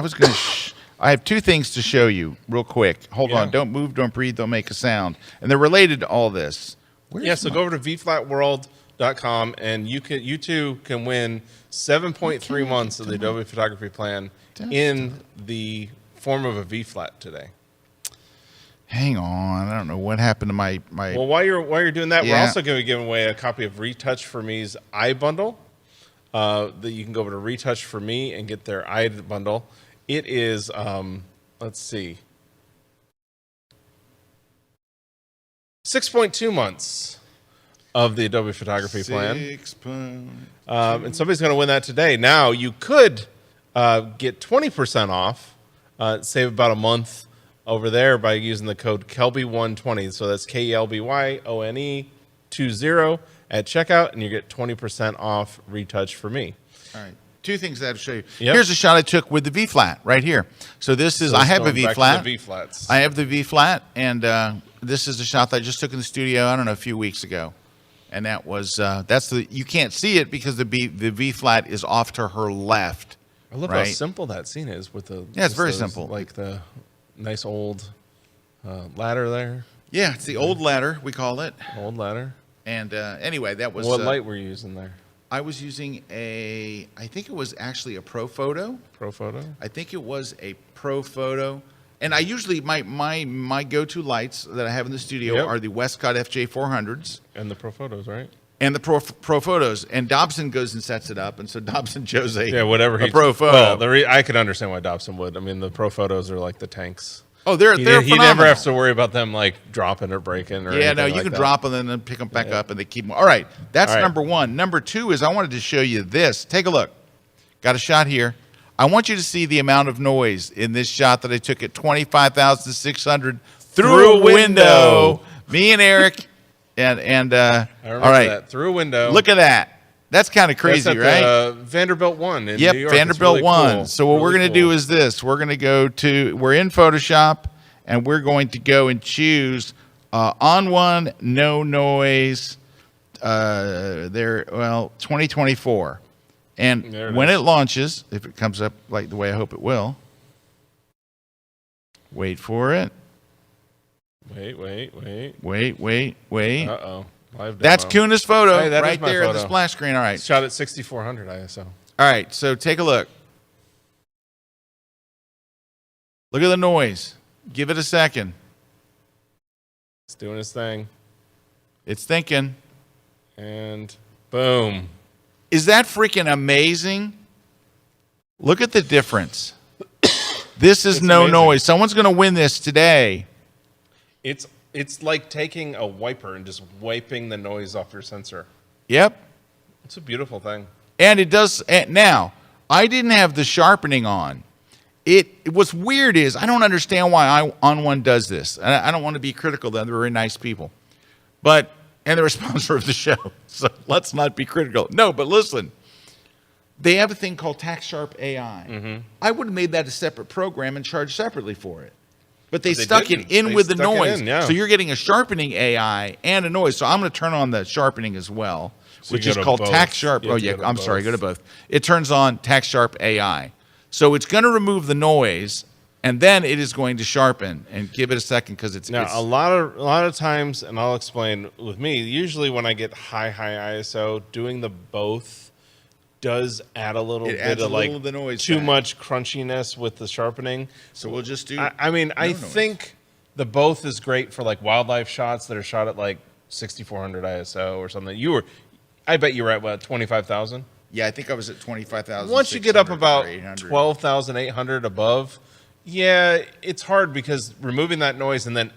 was going to... I have two things to show you real quick. Hold on. Don't move, don't breathe, don't make a sound. And they're related to all this. So go over to vflatworld.com, and you too can win 7.3 months of the Adobe photography plan in the form of a V-Flat today. Hang on. I don't know what happened to my... Well, while you're doing that, we're also going to be giving away a copy of Retouch for Me's iBundle. That you can go over to Retouch for Me and get their iBundle. It is, let's see, 6.2 months of the Adobe photography plan. And somebody's going to win that today. Now, you could get 20% off, save about a month over there by using the code KelbyOne20. So that's KelbyOne20 at checkout, and you get 20% off Retouch for Me. All right. Two things I have to show you. Here's a shot I took with the V-Flat right here. So this is, I have a V-Flat. I have the V-Flat, and this is a shot that I just took in the studio, I don't know, a few weeks ago. And that was, you can't see it because the V-Flat is off to her left. I love how simple that scene is with the... Yeah, it's very simple. Like the nice old ladder there. Yeah, it's the old ladder, we call it. Old ladder. And anyway, that was... What light were you using there? I was using I think it was actually a Pro Photo. Pro Photo? I think it was a Pro Photo. And I usually, my go-to lights that I have in the studio are the Westcott FJ400s. And the Pro Photos, right? And the Pro Photos. And Dobson goes and sets it up. And so Dobson chose a Pro Photo. Well, I could understand why Dobson would. I mean, the Pro Photos are like the tanks. Oh, they're phenomenal. He never has to worry about them like dropping or breaking or anything you can drop them and then pick them back up and they keep them. All right, that's number one. Number two is I wanted to show you this. Take a look. Got a shot here. I want you to see the amount of noise in this shot that I took at 25,600 through a window. Me and Eric and I remember that. Through a window. Look at that. That's kind of crazy, right? Vanderbilt 1 in New York. Vanderbilt really 1. Cool. So what we're going to do is this. We're going to we're in Photoshop, and we're going to go and choose On1 No Noise 2024. And when it launches, if it comes up like the way I hope it will, wait for it. Wait. Uh-oh. That's Kuna's photo right there at the splash screen. All right. Shot at 6400 ISO. All right. So take a look. Look at the noise. Give it a second. It's doing its thing. It's thinking. And boom. Is that freaking amazing? Look at the difference. This is no noise. Someone's going to win this today. It's like taking a wiper and just wiping the noise off your sensor. Yep. It's a beautiful thing. And it does. Now, I didn't have the sharpening on. What's weird is I don't understand why On1 does this. I don't want to be critical. They're very nice people. But And they're a sponsor of the show. So let's not be critical. No, but listen. They have a thing called TaxSharp AI. Mm-hmm. I would have made that a separate program and charged separately for it. But they stuck it in with the noise. So you're getting a sharpening AI and a noise. So I'm going to turn on the sharpening as well, which is called TaxSharp. Oh, yeah. I'm sorry. Go to both. It turns on TaxSharp AI. So it's going to remove the noise, and then it is going to sharpen. And give it a second because it's a lot of times, and I'll explain with me. Usually, when I get high ISO, doing the both does add a little bit of like the noise too much crunchiness with the sharpening. So we'll just do. I think the both is great for like wildlife shots that are shot at like 6400 ISO or something. I bet you were at what 25,000. Yeah, I think I was at 25,000. Once you get up about 12,800 above, yeah, it's hard because removing that noise and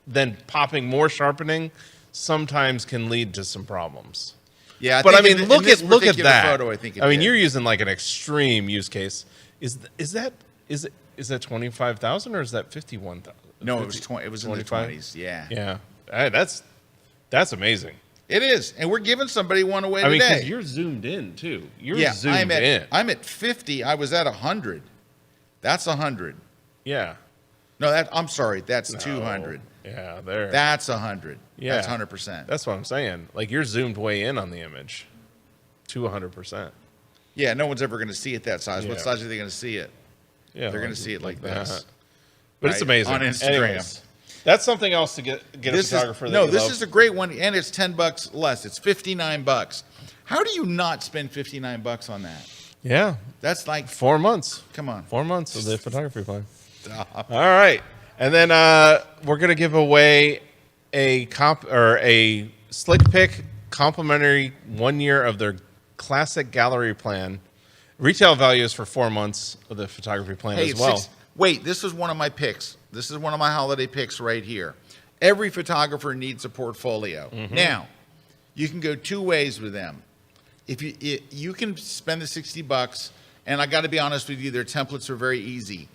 then popping more sharpening sometimes can lead to some problems. Yeah, but I mean, look at that. Photo, I mean, you're using like an extreme use case. Is that 25,000 or is that 51,000? No, it was 20. It was 25? In the 20s. Yeah. Yeah. Hey, that's amazing. It is, and we're giving somebody one away today. I mean, because you're zoomed in too. You're zoomed in. I'm at 50. I was at 100. That's 100. Yeah. No, I'm sorry. That's 200. Yeah, there. That's 100. Yeah, that's 100%. That's what I'm saying. Like you're zoomed way in on the image, to 100%. Yeah, no one's ever going to see it that size. What size are they going to see it? Yeah, they're going to see it like this. But it's amazing on Instagram. Anyways, that's something else to get a photographer. This is a great one, and it's $10 less. It's $59. How do you not spend $59 on that? Yeah, that's like 4 months. Come on, 4 months of the photography plan. All right. And then we're going to give away a Slick Pick complimentary 1 year of their classic gallery plan. Retail value is for 4 months of the photography plan as well. Wait, this is one of my picks. This is one of my holiday picks right here. Every photographer needs a portfolio. Mm-hmm. Now, you can go two ways with them. If you can spend the $60, and I got to be honest with you, their templates are very easy.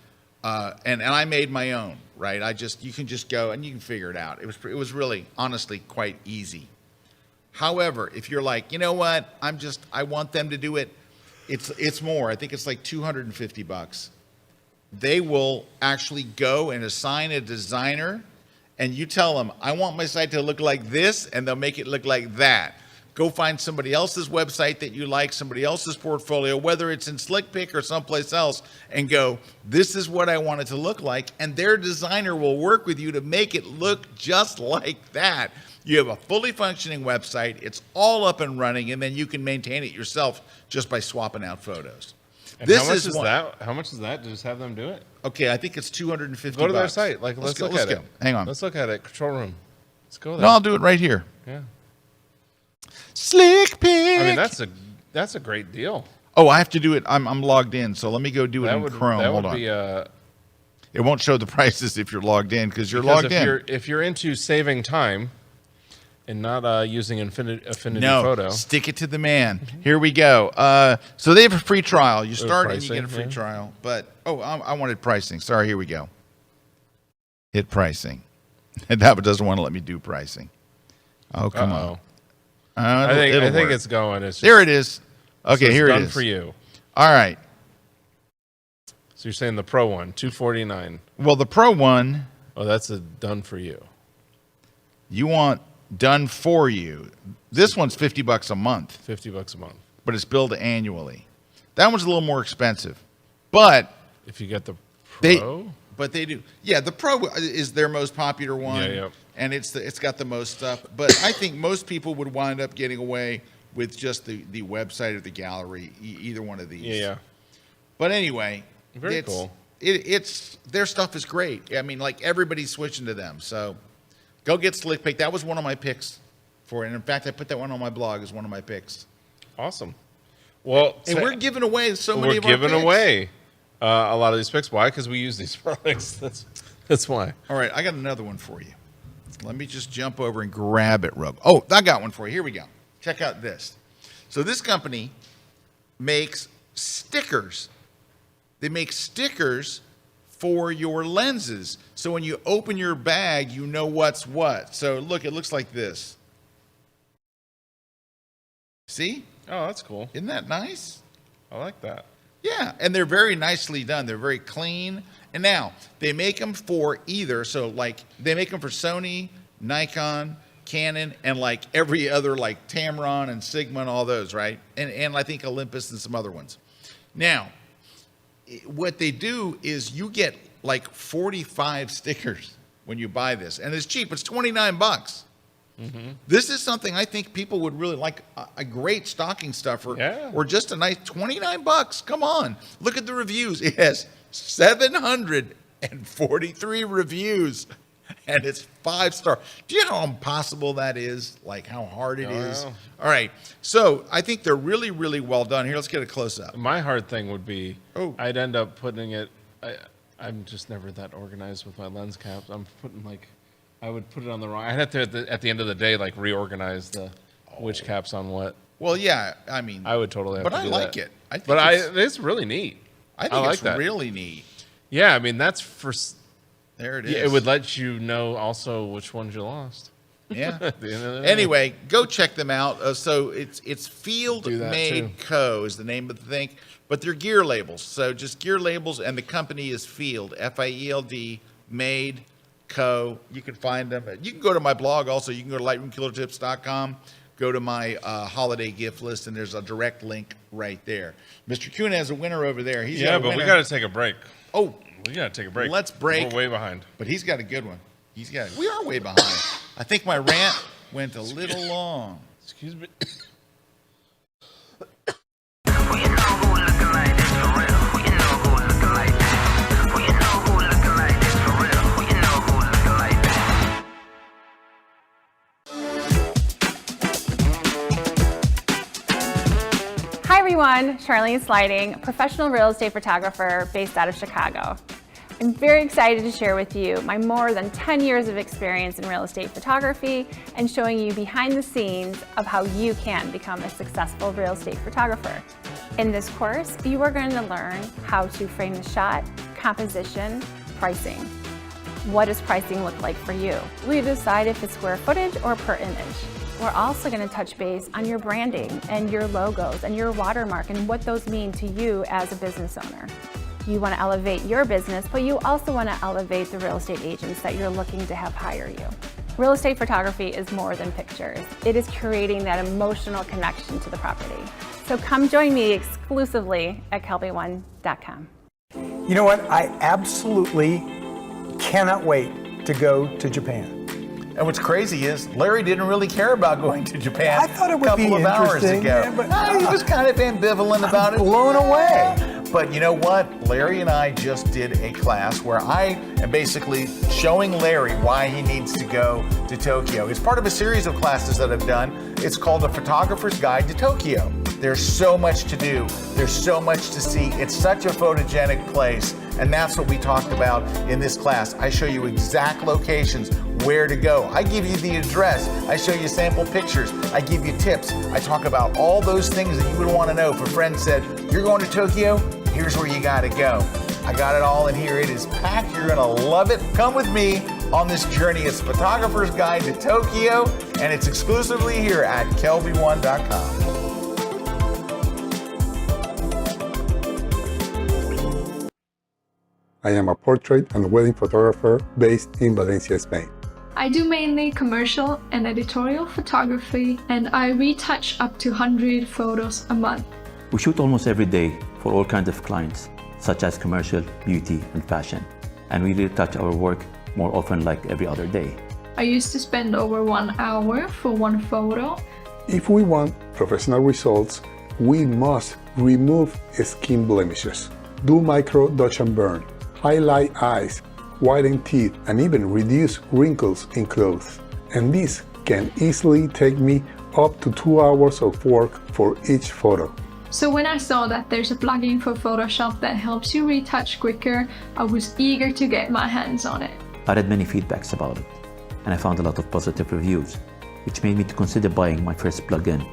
And I made my own, right? You can just go and you can figure it out. It was really, honestly, quite easy. However, if you're like, you know what, I want them to do it, it's more. I think it's like $250. They will actually go and assign a designer, and you tell them, I want my site to look like this, and they'll make it look like that. Go find somebody else's website that you like, somebody else's portfolio, whether it's in SlickPick or someplace else, and go, this is what I want it to look like, and their designer will work with you to make it look just like that. You have a fully functioning website, it's all up and running, and then you can maintain it yourself just by swapping out photos. And how much is that? How much is that to just have them do it? Okay, I think it's $250. Go to their site. Like, let's look at it. Hang on. Let's look at it. Control room. Let's go there. No, I'll do it right here. Yeah. Slick Pick. I mean, that's a great deal. Oh, I have to do it. I'm logged in, so let me go do it in Chrome. Hold on. It won't show the prices if you're logged in because you're logged in. If you're into saving time and not using Affinity Photo, stick it to the man. Here we go. So they have a free trial. You start and you get a free trial. But I wanted pricing. Sorry, here we go. Hit pricing. And that doesn't want to let me do pricing. Oh, come on. I think it's going. There it is. Okay, here it is. Done for you. All right. So you're saying the Pro one, $249. Well, the Pro one. Oh, that's a done for you. You want done for you. This one's $50 a month. $50 a month. But it's billed annually. That one's a little more expensive. But if you get the Pro, they do. Yeah, the Pro is their most popular one. Yeah. And it's got the most stuff. But I think most people would wind up getting away with just the website or the gallery, either one of these. Yeah. But anyway, very cool. It's their stuff is great. I mean, like everybody's switching to them. So go get Slick Pick. That was one of my picks for it. And in fact, I put that one on my blog as one of my picks. Awesome. Well, and we're giving away so many of our picks. We're giving away a lot of these picks. Why? Because we use these products. That's why. All right, I got another one for you. Let me just jump over and grab it, Rob. Oh, I got one for you. Here we go. Check out this. So this company makes stickers. They make stickers for your lenses. So when you open your bag, you know what's what. So look, it looks like this. See? Oh, that's cool. Isn't that nice? I like that. Yeah, and they're very nicely done. They're very clean. And now, they make them for either, so like, they make them for Sony, Nikon, Canon, and like every other, like Tamron and Sigma and all those, right? And I think Olympus and some other ones. Now, what they do is you get like 45 stickers when you buy this, and it's cheap. It's $29. Mm-hmm. This is something I think people would really like, a great stocking stuffer, or just a nice $29. Come on, look at the reviews. It has 743 reviews, and it's 5-star. Do you know how impossible that is? Like how hard it is? All right, so I think they're really, really well done. Here, let's get a close up. My hard thing would be, I'd end up putting it. I'm just never that organized with my lens caps. I'm putting like, I would put it on the wrong. I'd have to at the end of the day like reorganize the which caps on what. Well, yeah, I mean, I would totally have to do that. But I like it. I think it's really neat. I think it's really neat. Yeah, I mean that's for. There it is. Yeah, it would let you know also which ones you lost. Yeah. At the end of the day. Anyway, go check them out. So it's Field Made Co. is the name of the thing, but they're gear labels. So just gear labels, and the company is Field, F-I-E-L-D, Made Co. You can find them. You can go to my blog also. You can go to lightroomkillertips.com, go to my holiday gift list, and there's a direct link right there. Mr. Kuna has a winner over there. He's got a winner. We got to take a break. Oh, we got to take a break. Let's break. We're way behind. But he's got a good one. We are way behind. I think my rant went a little long. Excuse me. Hi everyone, Charlene Sliding, professional real estate photographer based out of Chicago. I'm very excited to share with you my more than 10 years of experience in real estate photography and showing you behind the scenes of how you can become a successful real estate photographer. In this course, you are going to learn how to frame the shot, composition, pricing. What does pricing look like for you? Will you decide if it's square footage or per image? We're also going to touch base on your branding and your logos and your watermark and what those mean to you as a business owner. You want to elevate your business, but you also want to elevate the real estate agents that you're looking to have hire you. Real estate photography is more than pictures. It is creating that emotional connection to the property. So come join me exclusively at KelbyOne.com. You know what? I absolutely cannot wait to go to Japan. And what's crazy is Larry didn't really care about going to Japan. I thought it would be a couple of hours ago. Yeah, but he was kind of ambivalent about it. Blown away. But you know what? Larry and I just did a class where I am basically showing Larry why he needs to go to Tokyo. It's part of a series of classes that I've done. It's called A Photographer's Guide to Tokyo. There's so much to do. There's so much to see. It's such a photogenic place. And that's what we talked about in this class. I show you exact locations, where to go. I give you the address. I show you sample pictures. I give you tips. I talk about all those things that you would want to know. If a friend said, you're going to Tokyo, here's where you got to go. I got it all in here. It is packed. You're going to love it. Come with me on this journey. It's Photographer's Guide to Tokyo, and it's exclusively here at KelbyOne.com. I am a portrait and wedding photographer based in Valencia, Spain. I do mainly commercial and editorial photography, and I retouch up to 100 photos a month. We shoot almost every day for all kinds of clients, such as commercial, beauty, and fashion. And we retouch our work more often, like every other day. I used to spend over 1 hour for one photo. If we want professional results, we must remove skin blemishes, do micro dodge and burn, highlight eyes, whiten teeth, and even reduce wrinkles in clothes. And this can easily take me up to 2 hours of work for each photo. So when I saw that there's a plugin for Photoshop that helps you retouch quicker, I was eager to get my hands on it. I read many feedbacks about it, and I found a lot of positive reviews, which made me to consider buying my first plugin.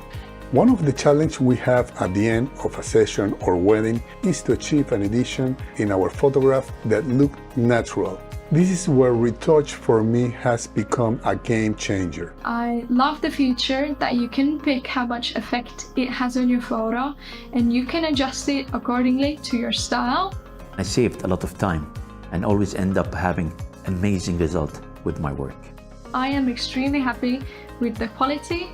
One of the challenges we have at the end of a session or wedding is to achieve an edition in our photograph that look natural. This is where retouch for me has become a game changer. I love the feature that you can pick how much effect it has on your photo and you can adjust it accordingly to your style. I saved a lot of time and always end up having amazing result with my work. I am extremely happy with the quality.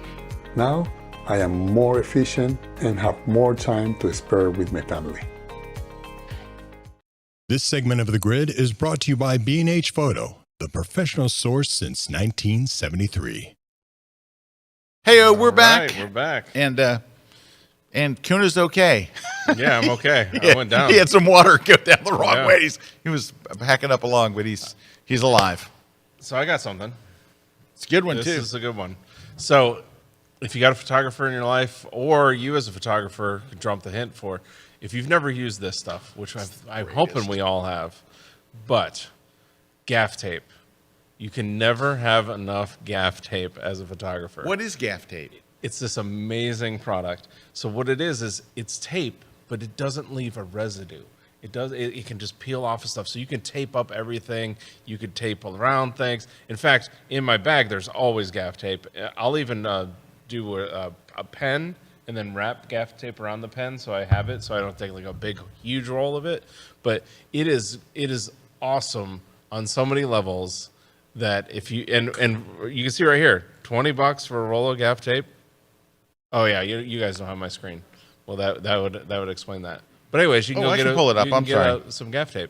Now I am more efficient and have more time to spare with my family. This segment of The Grid is brought to you by B&H Photo, the professional source since 1973. Hey, we're back. Right, we're back. And Kuna's okay. Yeah, I'm okay. Yeah, I went down. He had some water go down the wrong way. He was hacking up along, but he's alive. So I got something. It's a good one, too. This is a good one. So if you got a photographer in your life, or you as a photographer could drop the hint for, if you've never used this stuff, which I'm hoping we all have, but gaff tape. You can never have enough gaff tape as a photographer. What is gaff tape? It's this amazing product. So what it is it's tape, but it doesn't leave a residue. It can just peel off of stuff. So you can tape up everything. You could tape around things. In fact, in my bag, there's always gaff tape. I'll even do a pen and then wrap gaff tape around the pen so I have it, so I don't take like a big, huge roll of it. But it is awesome on so many levels that if you, and you can see right here, $20 for a roll of gaff tape. Oh yeah, you guys don't have my screen. Well, that would explain that. But anyways, you can pull it up. I'm sorry. Some gaff tape.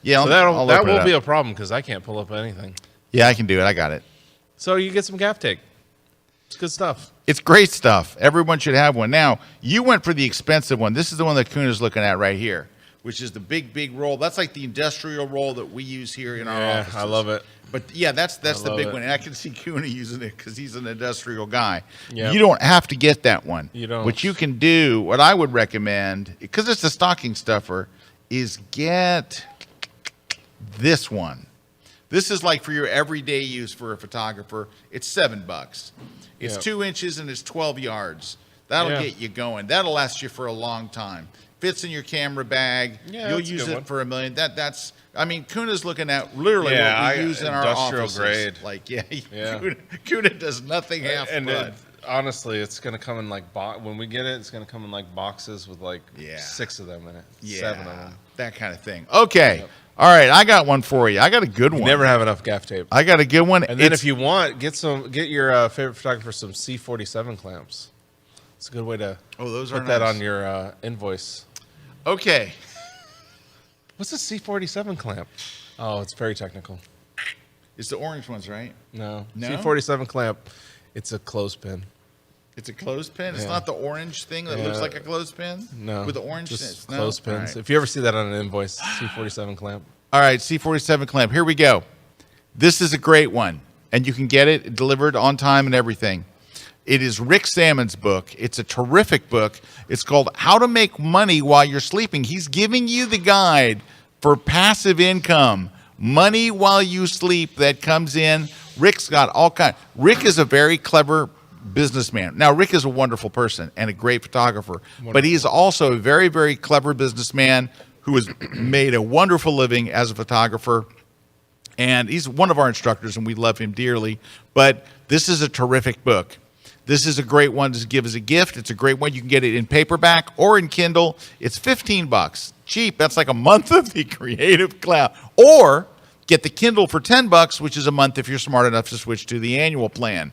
Yeah, so that will be a problem because I can't pull up anything. Yeah, I can do it. I got it. So you get some gaff tape. It's good stuff. It's great stuff. Everyone should have one. Now, you went for the expensive one. This is the one that Kuna's looking at right here, which is the big roll. That's like the industrial roll that we use here in our offices. I love it. But yeah, that's the big one. And I can see Kuna using it because he's an industrial guy. Yep. You don't have to get that one. You don't. What you can do, what I would recommend, because it's a stocking stuffer, is get this one. This is like for your everyday use for a photographer. It's $7. It's 2 inches and it's 12 yards. That'll get you going. That'll last you for a long time. Fits in your camera bag. Yeah, you'll use it for $1 million. That's. I mean, Kuna's looking at literally what we use in our offices. Grade. Like, Kuna does nothing half bad. Honestly, it's going to come in like when we get it, it's going to come in like boxes with like 6 of them in it, 7 of them, that kind of thing. Okay. Yep. All right, I got one for you. I got a good one. You never have enough gaff tape. I got a good one. And then if you want, get your favorite photographer some C47 clamps. It's a good way to put that on your invoice. Okay. What's a C47 clamp? Oh, it's very technical. It's the orange ones, right? No. C47 clamp, it's a clothespin. It's a clothespin? It's not the orange thing that looks like a clothespin? No. With the orange just no? clothespins. Right. If you ever see that on an invoice, C47 clamp. All right, C47 clamp. Here we go. This is a great one, and you can get it delivered on time and everything. It is Rick Salmon's book. It's a terrific book. It's called How to Make Money While You're Sleeping. He's giving you the guide for passive income, money while you sleep that comes in. Rick's got all kinds. Rick is a very clever businessman. Now, Rick is a wonderful person and a great photographer, but he's also a very, very clever businessman who has made a wonderful living as a photographer. And he's one of our instructors, and we love him dearly. But this is a terrific book. This is a great one to give as a gift. It's a great one. You can get it in paperback or in Kindle. It's $15. Cheap. That's like a month of the Creative Cloud. Or get the Kindle for $10, which is a month if you're smart enough to switch to the annual plan.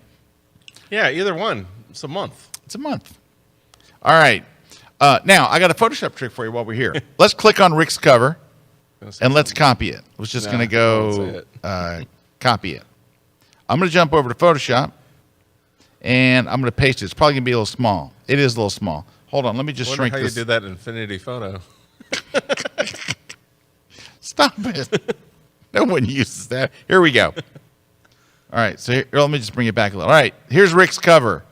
Yeah, either one. It's a month. It's a month. All right. Now, I got a Photoshop trick for you while we're here. Let's click on Rick's cover, and let's copy it. I was just going to go copy it. I'm going to jump over to Photoshop, and I'm going to paste it. It's probably going to be a little small. It is a little small. Hold on. Let me just shrink this. How you do that infinity photo. Stop it. No one uses that. Here we go. All right, so here, let me just bring it back a little. All right, here's Rick's cover.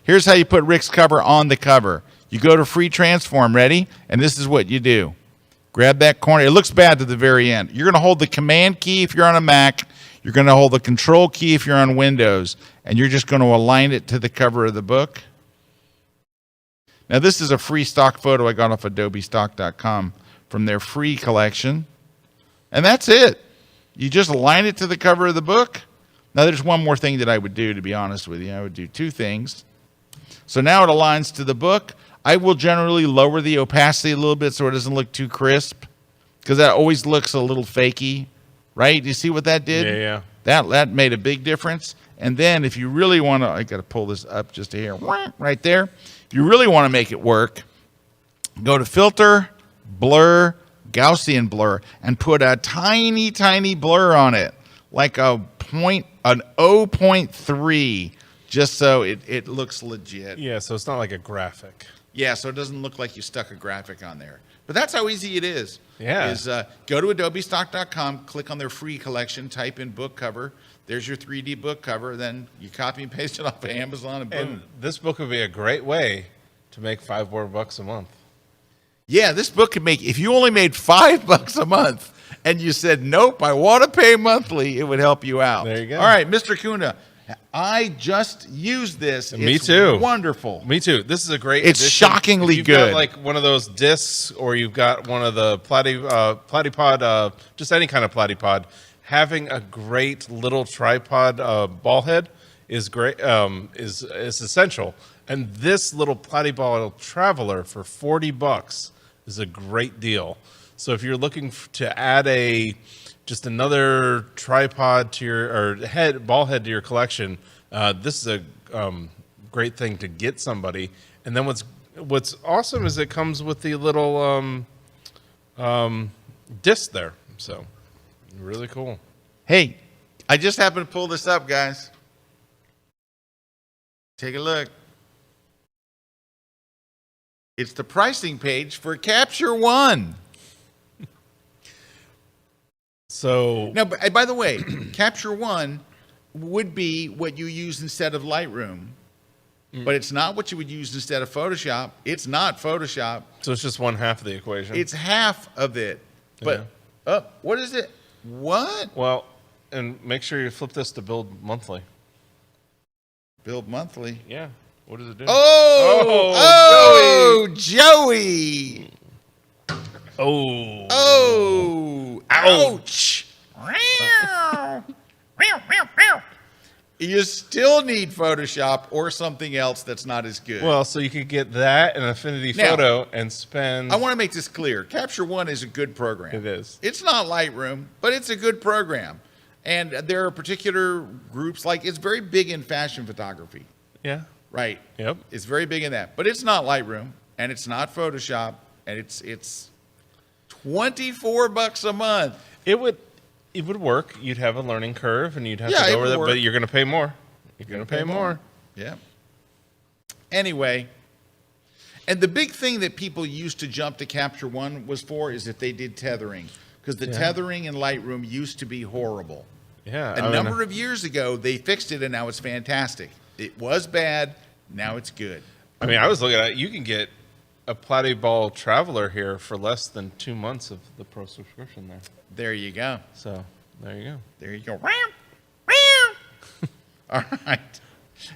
Here's how you put Rick's cover on the cover. You go to Free Transform, ready? And this is what you do. Grab that corner. It looks bad to the very end. You're going to hold the Command key if you're on a Mac. You're going to hold the Control key if you're on Windows. And you're just going to align it to the cover of the book. Now, this is a free stock photo I got off AdobeStock.com from their free collection. And that's it. You just align it to the cover of the book. Now, there's one more thing that I would do, to be honest with you. I would do two things. So now it aligns to the book. I will generally lower the opacity a little bit so it doesn't look too crisp, because that always looks a little fakey, right? You see what that did? Yeah. That made a big difference. And then if you really want to, I got to pull this up just a hair, right there. If you really want to make it work, go to Filter, Blur, Gaussian Blur, and put a tiny, tiny blur on it, like an 0.3, just so it looks legit. Yeah, so it's not like a graphic. Yeah, so it doesn't look like you stuck a graphic on there. But that's how easy it is. Yeah. Go to adobestock.com, click on their free collection, type in book cover. There's your 3D book cover. Then you copy and paste it off of Amazon, and boom. And this book would be a great way to make $5 more a month. Yeah, this book could make, if you only made $5 a month and you said, nope, I want to pay monthly, it would help you out. There you go. All right, Mr. Kuna, I just used this. Me It's too. Wonderful. Me too. This is a great It's addition. shockingly if you've good. Got like one of those discs, or you've got one of the platypod, just any kind of platypod, having a great little tripod ball head is great. Is essential. And this little platypod traveler for $40 is a great deal. So if you're looking to add just another tripod to your ball head to your collection, this is a great thing to get somebody. And then what's awesome is it comes with the little disc there. So really cool. Hey, I just happened to pull this up, guys. Take a look. It's the pricing page for Capture One. So now, by the way, Capture One would be what you use instead of Lightroom, but it's not what you would use instead of Photoshop. It's not Photoshop. So it's just one half of the equation. It's half of it. But what is it? What? Well, and make sure you flip this to build monthly. Build monthly. Yeah. What does it do? Oh, Joey. Oh, ouch. You still need Photoshop or something else that's not as good. Well, so you could get that and Affinity Photo and spend... I want to make this clear. Capture One is a good program. It is. It's not Lightroom, but it's a good program. And there are particular groups, like it's very big in fashion photography. Yeah. Right. Yep. It's very big in that. But it's not Lightroom, and it's not Photoshop, and it's $24 a month. It would work. You'd have a learning curve, and you'd have to go over that, but you're going to pay more. You're going to pay more. Yeah. Anyway, and the big thing that people used to jump to Capture One was for is that they did tethering, because the tethering in Lightroom used to be horrible. Yeah. A number of years ago, they fixed it, and now it's fantastic. It was bad. Now it's good. I mean, I was looking at it. You can get a Platy-Ball Traveler here for less than 2 months of the Pro subscription there. There you go. So, there you go. There you go. All right.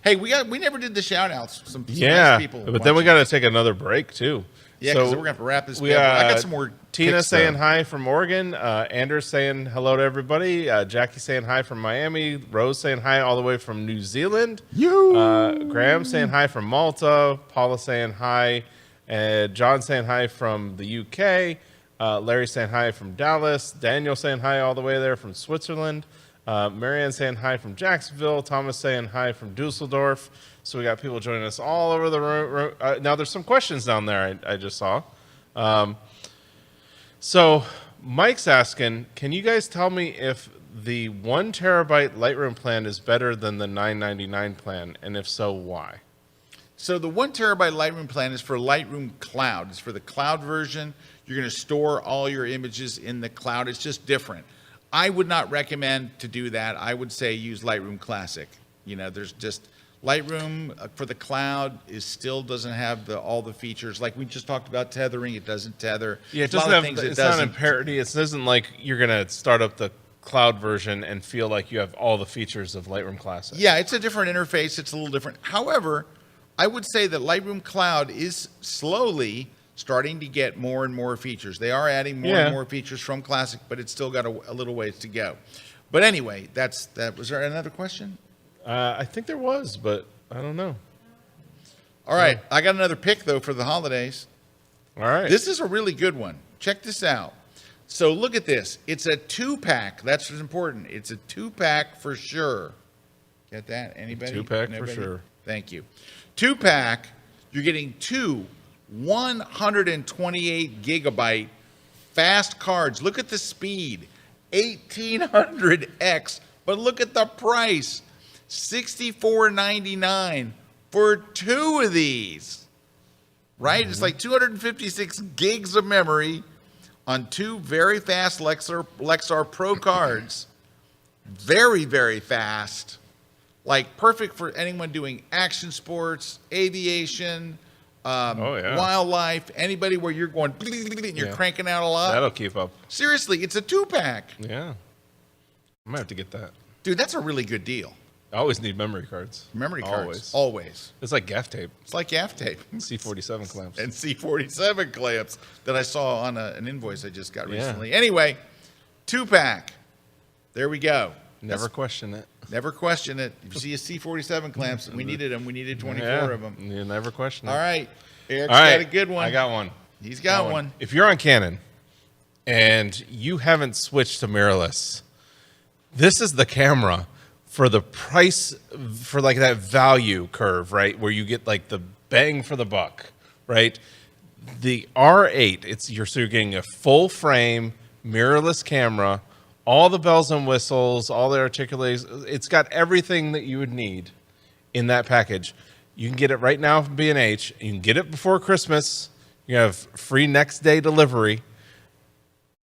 Hey, we never did the shout outs. Some nice people. But then we got to take another break too. Yeah, because we're going to have to wrap this up. I got some more. Tina saying hi from Oregon. Anders saying hello to everybody. Jackie saying hi from Miami. Rose saying hi all the way from New Zealand. Graham saying hi from Malta. Paula saying hi. John saying hi from the UK. Larry saying hi from Dallas. Daniel saying hi all the way there from Switzerland. Marianne saying hi from Jacksonville. Thomas saying hi from Dusseldorf. So we got people joining us all over the room. Now there's some questions down there I just saw. So Mike's asking, can you guys tell me if the 1 terabyte Lightroom plan is better than the $9.99 plan? And if so, why? So the 1 terabyte Lightroom plan is for Lightroom Cloud. It's for the cloud version. You're going to store all your images in the cloud. It's just different. I would not recommend to do that. I would say use Lightroom Classic. You know, there's just Lightroom for the cloud still doesn't have all the features. Like we just talked about tethering, it doesn't tether. Yeah, it doesn't have. It's not in parity. It isn't like you're gonna start up the cloud version and feel like you have all the features of Lightroom Classic. Yeah, it's a different interface. It's a little different. However, I would say that Lightroom Cloud is slowly starting to get more and more features. They are adding more and more features from Classic, but it's still got a little ways to go. But anyway, that. Was there another question? I think there was, but I don't know. All right. I got another pick, though, for the holidays. All right. This is a really good one. Check this out. So look at this. It's a 2-pack. That's what's important. It's a 2-pack for sure. Get that? Anybody? 2-pack for sure. Thank you. 2-pack. You're getting 2 128 gigabyte fast cards. Look at the speed. 1800X. But look at the price. $64.99 for 2 of these. Right? It's like 256 gigs of memory on 2 very fast Lexar Pro cards. Very, very fast. Like perfect for anyone doing action sports, aviation, wildlife, anybody where you're going and you're cranking out a lot. That'll keep up. Seriously, it's a 2-pack. Yeah. I might have to get that. Dude, that's a really good deal. I always need memory cards. Memory cards. Always. It's like gaff tape. It's like gaff tape. C47 clamps. And C47 clamps that I saw on an invoice I just got recently. Anyway, 2-pack. There we go. Never question it. Never question it. If you see a C47 clamps, we needed them. We needed 24 of them. You never question it. All right. Eric's got a good one. I got one. He's got one. If you're on Canon and you haven't switched to mirrorless, this is the camera for the price, for like that value curve, right? Where you get like the bang for the buck, right? The R8, you're getting a full frame mirrorless camera, all the bells and whistles, all the articulators. It's got everything that you would need in that package. You can get it right now from B&H. You can get it before Christmas. You have free next day delivery.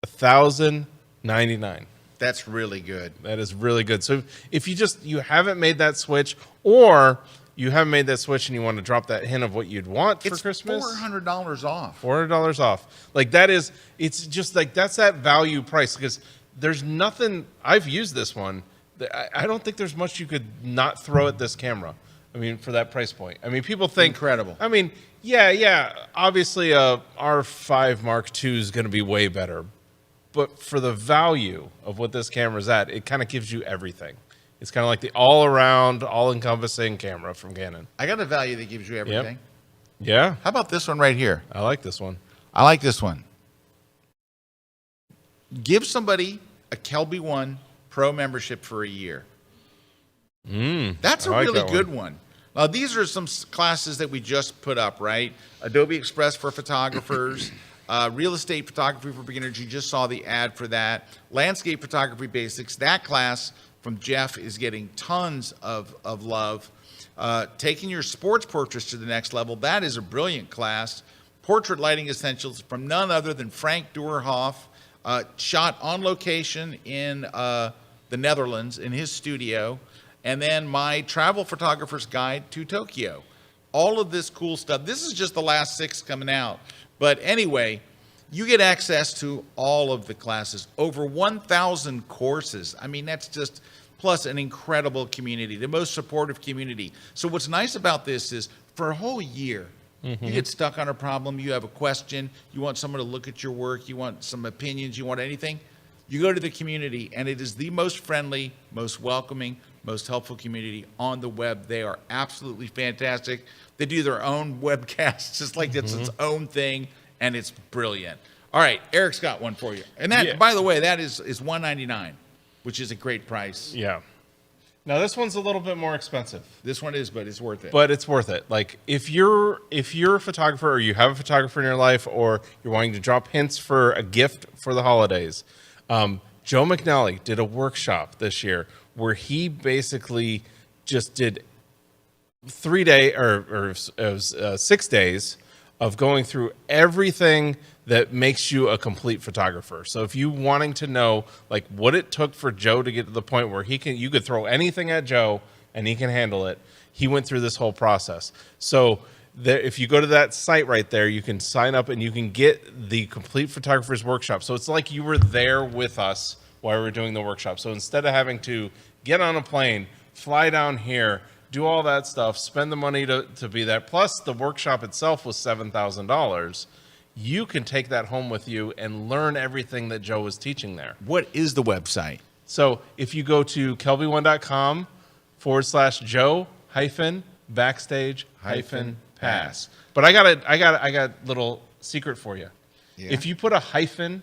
$1,099. That's really good. That is really good. So if you haven't made that switch, or you haven't made that switch and you want to drop that hint of what you'd want for Christmas, $400 off. $400 off. Like that is, it's just like, that's that value price, because there's nothing, I've used this one. I don't think there's much you could not throw at this camera. I mean, for that price point. I mean, people think incredible. I mean, yeah. Obviously, R5 Mark II is going to be way better. But for the value of what this camera's at, it kind of gives you everything. It's kind of like the all-around, all-encompassing camera from Canon. I got a value that gives you everything. Yep. Yeah. How about this one right here? I like this one. I like this one. Give somebody a KelbyOne Pro membership for a year. That's a really good one. Now, these are some classes that we just put up, right? Adobe Express for photographers. Real estate photography for beginners, you just saw the ad for that. Landscape photography basics, that class from Jeff is getting tons of love. Taking your sports portraits to the next level, that is a brilliant class. Portrait lighting essentials from none other than Frank Doerhoff, shot on location in the Netherlands in his studio. And then my travel photographer's guide to Tokyo. All of this cool stuff. This is just the last 6 coming out. But anyway, you get access to all of the classes, over 1,000 courses. I mean, that's just, plus an incredible community, the most supportive community. So what's nice about this is for a whole year, you get stuck on a problem, you have a question, you want someone to look at your work, you want some opinions, you want anything, you go to the community, and it is the most friendly, most welcoming, most helpful community on the web. They are absolutely fantastic. They do their own webcasts, just like it's its own thing, and it's brilliant. All right, Eric's got one for you. And that, by the way, that is $199, which is a great price. Yeah. Now this one's a little bit more expensive. This one is, but it's worth it. But it's worth it. Like if you're a photographer, or you have a photographer in your life, or you're wanting to drop hints for a gift for the holidays, Joe McNally did a workshop this year where he basically just did 6 days of going through everything that makes you a complete photographer. So if you wanting to know like what it took for Joe to get to the point where you could throw anything at Joe and he can handle it, he went through this whole process. So if you go to that site right there, you can sign up and you can get the complete photographer's workshop. So it's like you were there with us while we were doing the workshop. So instead of having to get on a plane, fly down here, do all that stuff, spend the money to be there. Plus, the workshop itself was $7,000. you can take that home with you and learn everything that Joe was teaching there. What is the website? So if you go to KelbyOne.com/Joe-backstage-pass. But I got a little secret for you. Yeah. If you put a hyphen,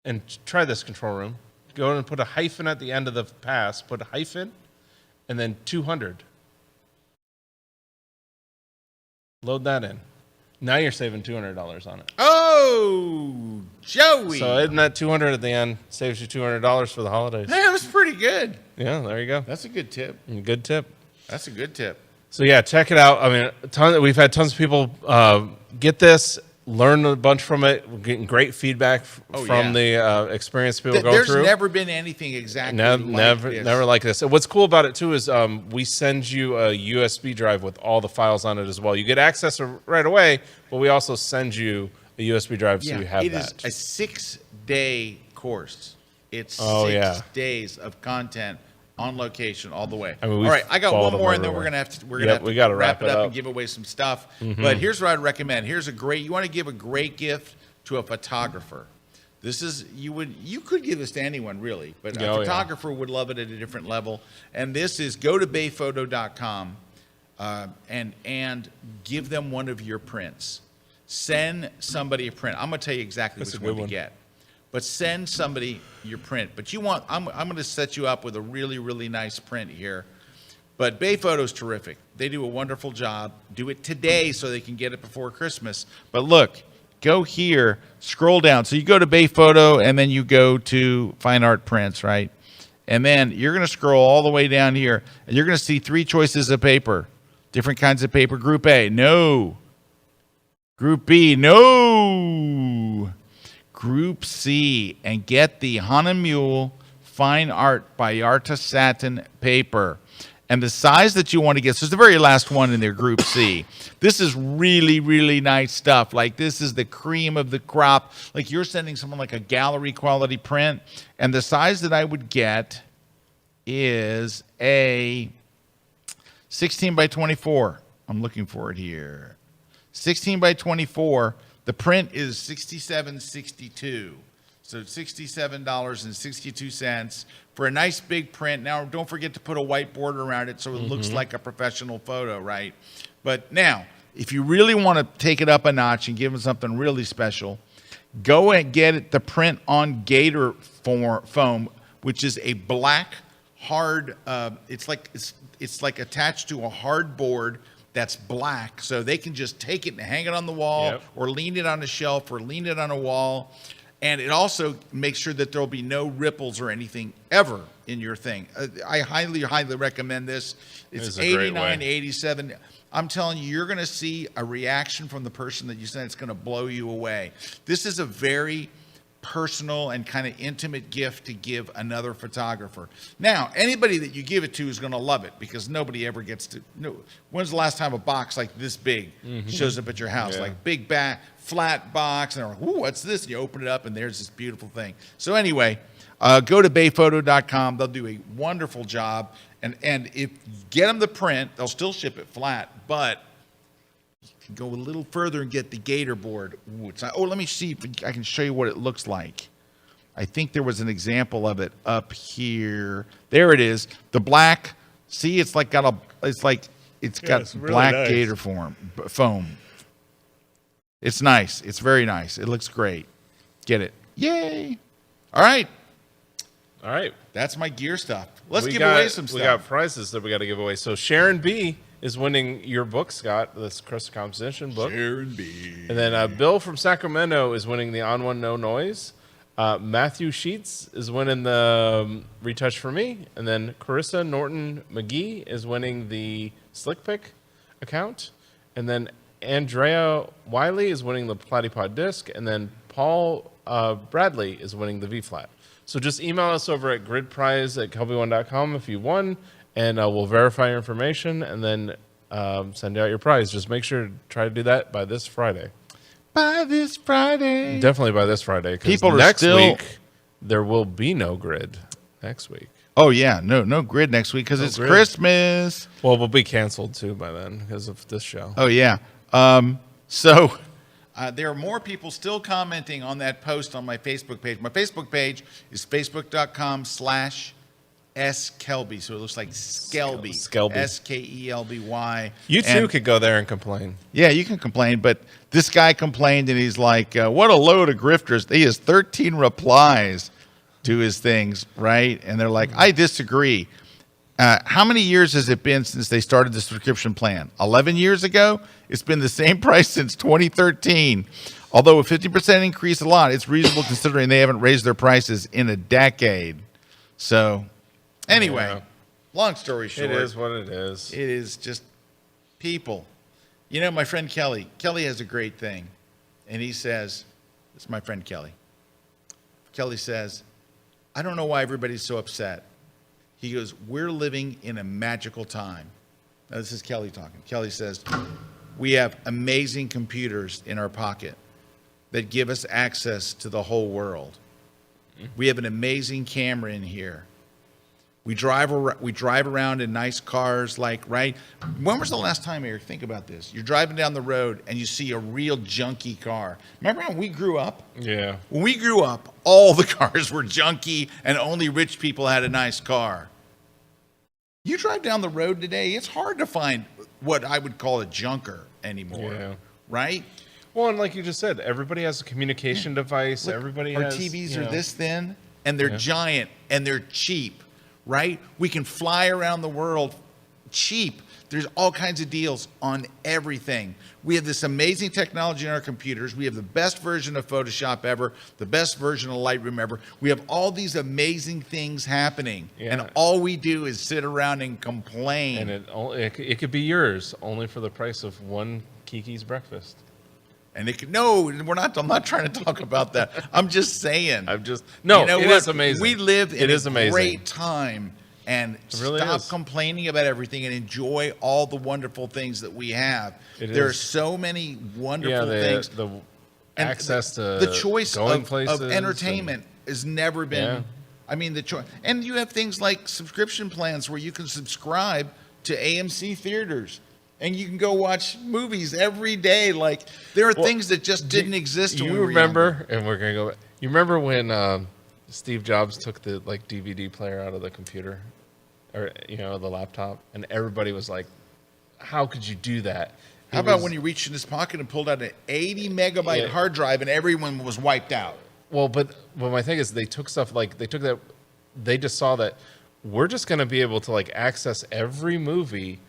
and try this, control room, go and put a hyphen at the end of the pass, put a hyphen, and then 200. Load that in. Now you're saving $200 on it. Oh, Joey. So isn't that 200 at the end? Saves you $200 for the holidays. Hey, that was pretty good. Yeah, there you go. That's a good tip. Good tip. That's a good tip. So yeah, check it out. I mean, we've had tons of people get this, learn a bunch from it. We're getting great feedback from the experienced people going through. There's never been anything exactly never like this. And what's cool about it too is we send you a USB drive with all the files on it as well. You get access right away, but we also send you a USB drive so you have that. It is a 6-day course. It's 6 days of content on location all the way. I mean, all right, I got one more, and then we're gonna have to wrap it up and give away some stuff. But here's what I'd recommend. Here's a great. You want to give a great gift to a photographer. This is you could give this to anyone really, but a photographer would love it at a different level. And this is go to bayphoto.com and give them one of your prints. Send somebody a print. I'm gonna tell you exactly which one to get. But send somebody your print. But I'm going to set you up with a really, really nice print here. But Bay Photo's terrific. They do a wonderful job. Do it today so they can get it before Christmas. But look, go here, scroll down. So you go to Bay Photo, and then you go to Fine Art Prints, right? And then you're going to scroll all the way down here, and you're going to see 3 choices of paper. Different kinds of paper. Group A, no. Group B, no. Group C, and get the Hahnemühle Fine Art Bayarta Satin paper. And the size that you want to get, so it's the very last one in their Group C. This is really, really nice stuff. Like, this is the cream of the crop. Like, you're sending someone like a gallery quality print. And the size that I would get is a 16 by 24. I'm looking for it here. 16 by 24. The print is $67.62, so $67.62 for a nice big print. Now, don't forget to put a white border around it so it looks like a professional photo, right? But now, if you really want to take it up a notch and give them something really special, go and get the print on Gator foam, which is a black hard. It's like attached to a hard board. That's black, so they can just take it and hang it on the wall or lean it on a shelf or lean it on a wall. And it also makes sure that there'll be no ripples or anything ever in your thing. I highly, highly recommend this. It's $89.87. I'm telling you, you're going to see a reaction from the person that you sent. It's going to blow you away. This is a very personal and kind of intimate gift to give another photographer. Now, anybody that you give it to is going to love it because nobody ever gets to know. When's the last time a box like this big shows up at your house? Like big flat box, and they're like, ooh, what's this? And you open it up and there's this beautiful thing. So anyway, go to bayphoto.com. They'll do a wonderful job. And if you get them the print, they'll still ship it flat, but you can go a little further and get the Gator board. Ooh, let me see if I can show you what it looks like. I think there was an example of it up here. There it is. The black. See, it's got really black nice. Gator foam. It's nice. It's very nice. It looks great. Get it. Yay. All right. That's my gear stuff. Let's give away some stuff. We got prizes that we got to give away. So Sharon B is winning your book, Scott, this Chris Composition book. Sharon B. And then Bill from Sacramento is winning the On One No Noise. Matthew Sheets is winning the Retouch for Me. And then Carissa Norton McGee is winning the Slick Pick account. And then Andrea Wiley is winning the Platypod disc. And then Paul Bradley is winning the V-Flat. So just email us over at gridprize@KelbyOne.com if you won. And we'll verify your information and then send out your prize. Just make sure to try to do that by this Friday. By this Friday. Definitely by this Friday. People next week, there will be no grid next week. Oh, yeah. No grid next week because it's grid. Christmas. Well, we'll be canceled, too, by then because of this show. Oh, yeah. So There are more people still commenting on that post on my Facebook page. My Facebook page is facebook.com/SKelby. So it looks like Skelby. Skelby. Skelby. You too could go there and complain. Yeah, you can complain, but this guy complained and he's like, what a load of grifters. He has 13 replies to his things, right? And they're like, I disagree. How many years has it been since they started the subscription plan? 11 years ago? It's been the same price since 2013. Although a 50% increase a lot, it's reasonable considering they haven't raised their prices in a decade. So, anyway, long story short. It is what it is. It is just people. You know, my friend Kelly has a great thing. And he says, this is my friend Kelly. Kelly says, I don't know why everybody's so upset. He goes, we're living in a magical time. Now, this is Kelly talking. Kelly says, we have amazing computers in our pocket that give us access to the whole world. We have an amazing camera in here. We drive around in nice cars, like, right? When was the last time, Eric, think about this. You're driving down the road and you see a real junky car. Remember when we grew up? Yeah. When we grew up, all the cars were junky and only rich people had a nice car. You drive down the road today, it's hard to find what I would call a junker anymore, right? Well, and like you just said, everybody has a communication device. Look, everybody our has, TVs are this thin, and they're giant, and they're cheap, right? We can fly around the world cheap. There's all kinds of deals on everything. We have this amazing technology in our computers. We have the best version of Photoshop ever, the best version of Lightroom ever. We have all these amazing things happening, and all we do is sit around and complain. And it could be yours, only for the price of one Kiki's breakfast. And it could, no, we're not. I'm not trying to talk about that. I'm just saying. It is amazing. We live in a great time. And stop complaining about everything and enjoy all the wonderful things that we have. There are so many wonderful things. The access to the choice of entertainment has never been. Yeah. I mean, the choice. And you have things like subscription plans where you can subscribe to AMC theaters. And you can go watch movies every day. Like, there are things that just didn't exist when we were remember, younger. And we're going to go, you remember when Steve Jobs took the DVD player out of the computer, or the laptop, and everybody was like, "How could you do that?" How about when he reached in his pocket and pulled out an 80 megabyte hard drive, and everyone was wiped out? Well, but my thing is, they took stuff like they just saw that we're just going to be able to access every movie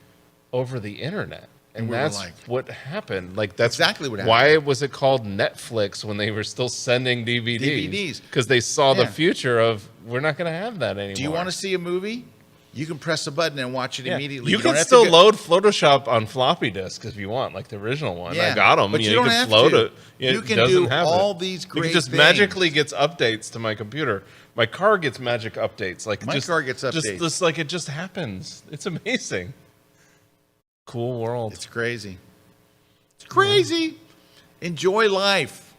over the internet. And that's what happened. That's exactly what happened. Why was it called Netflix when they were still sending DVDs? Because they saw the future of, we're not going to have that anymore. Do you want to see a movie? You can press a button and watch it immediately. You can still load Photoshop on floppy disk if you want, like the original one. I got them. But you don't have to. You can do all these great things. It just magically gets updates to my computer. My car gets magic updates. My car gets updates. Just like it just happens. It's amazing. Cool world. It's crazy. It's crazy. Enjoy life.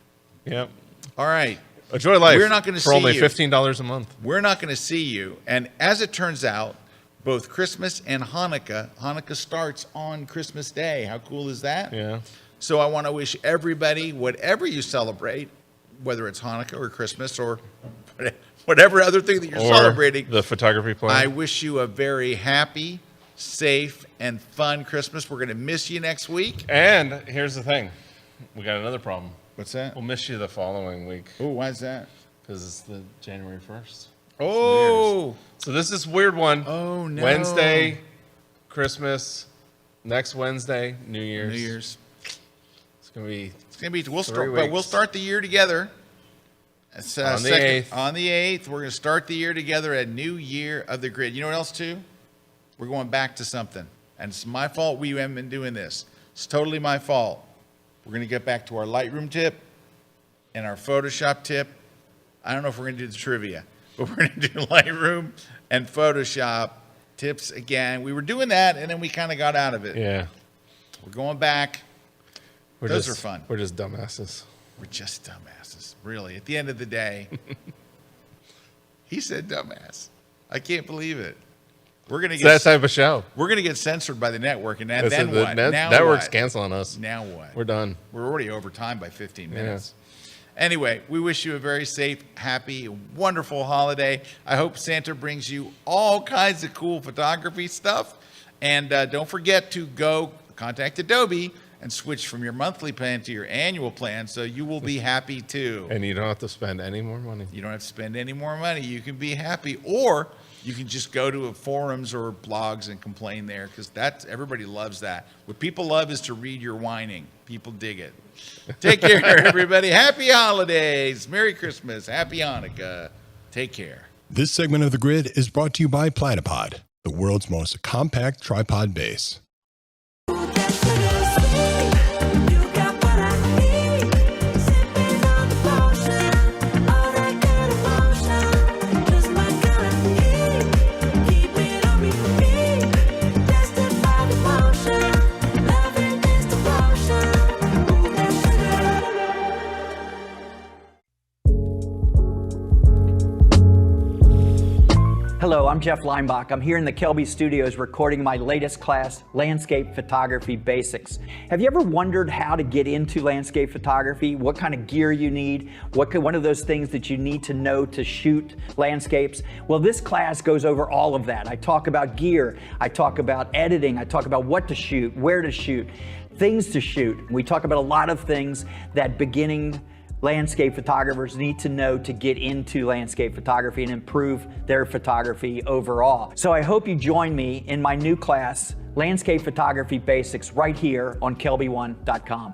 Yep. All right. Enjoy life. We're not going to see for only you. $15 a month. We're not going to see you. And as it turns out, both Christmas and Hanukkah starts on Christmas Day. How cool is that? Yeah. So I want to wish everybody, whatever you celebrate, whether it's Hanukkah or Christmas or whatever other thing that you're celebrating, the photography plan, I wish you a very happy, safe, and fun Christmas. We're going to miss you next week. And here's the thing. We got another problem. What's that? We'll miss you the following week. Oh, why is that? Because it's the January 1st. Oh. So this is a weird one. Oh, no. Wednesday, Christmas. Next Wednesday, New Year's. New Year's. It's going to be we'll start the year together. It's, on the 8th. On the 8th. We're going to start the year together at New Year of the Grid. You know what else, too? We're going back to something. And it's my fault we haven't been doing this. It's totally my fault. We're going to get back to our Lightroom tip and our Photoshop tip. I don't know if we're going to do the trivia, but we're going to do Lightroom and Photoshop tips again. We were doing that, and then we kind of got out of it. Yeah. We're going back. Those are fun. We're just dumbasses. We're just dumbasses, really. At the end of the day, he said dumbass. I can't believe it. We're gonna get that type of show. We're gonna get censored by the network, and then the what? Network's canceling us. Now what? We're done. We're already over time by 15 minutes. Anyway, we wish you a very safe, happy, wonderful holiday. I hope Santa brings you all kinds of cool photography stuff. And don't forget to go contact Adobe and switch from your monthly plan to your annual plan, so you will be happy too. And you don't have to spend any more money. You don't have to spend any more money. You can be happy, or you can just go to forums or blogs and complain there, because everybody loves that. What people love is to read your whining. People dig it. Take care, everybody. Happy holidays. Merry Christmas. Happy Hanukkah. Take care. This segment of The Grid is brought to you by Platypod, the world's most compact tripod base. Hello, I'm Jeff Leinbach. I'm here in the Kelby studios recording my latest class, Landscape Photography Basics. Have you ever wondered how to get into landscape photography? What kind of gear you need? One of those things that you need to know to shoot landscapes? Well, this class goes over all of that. I talk about gear, I talk about editing, I talk about what to shoot, where to shoot, things to shoot. We talk about a lot of things that beginning landscape photographers need to know to get into landscape photography and improve their photography overall. So I hope you join me in my new class, Landscape Photography Basics, right here on KelbyOne.com.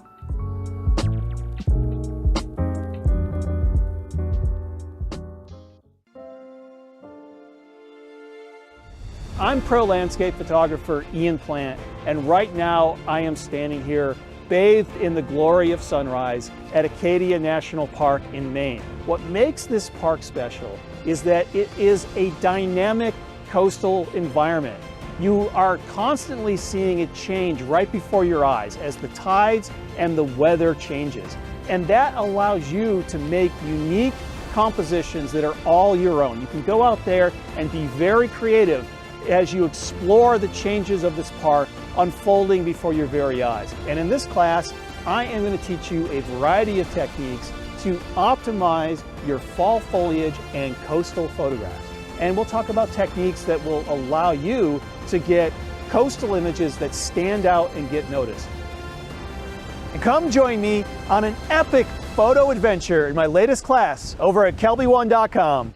I'm pro landscape photographer Ian Plant, and right now I am standing here bathed in the glory of sunrise at Acadia National Park in Maine. What makes this park special is that it is a dynamic coastal environment. You are constantly seeing it change right before your eyes as the tides and the weather changes. And that allows you to make unique compositions that are all your own. You can go out there and be very creative as you explore the changes of this park unfolding before your very eyes. And in this class, I am going to teach you a variety of techniques to optimize your fall foliage and coastal photographs. And we'll talk about techniques that will allow you to get coastal images that stand out and get noticed. And come join me on an epic photo adventure in my latest class over at KelbyOne.com.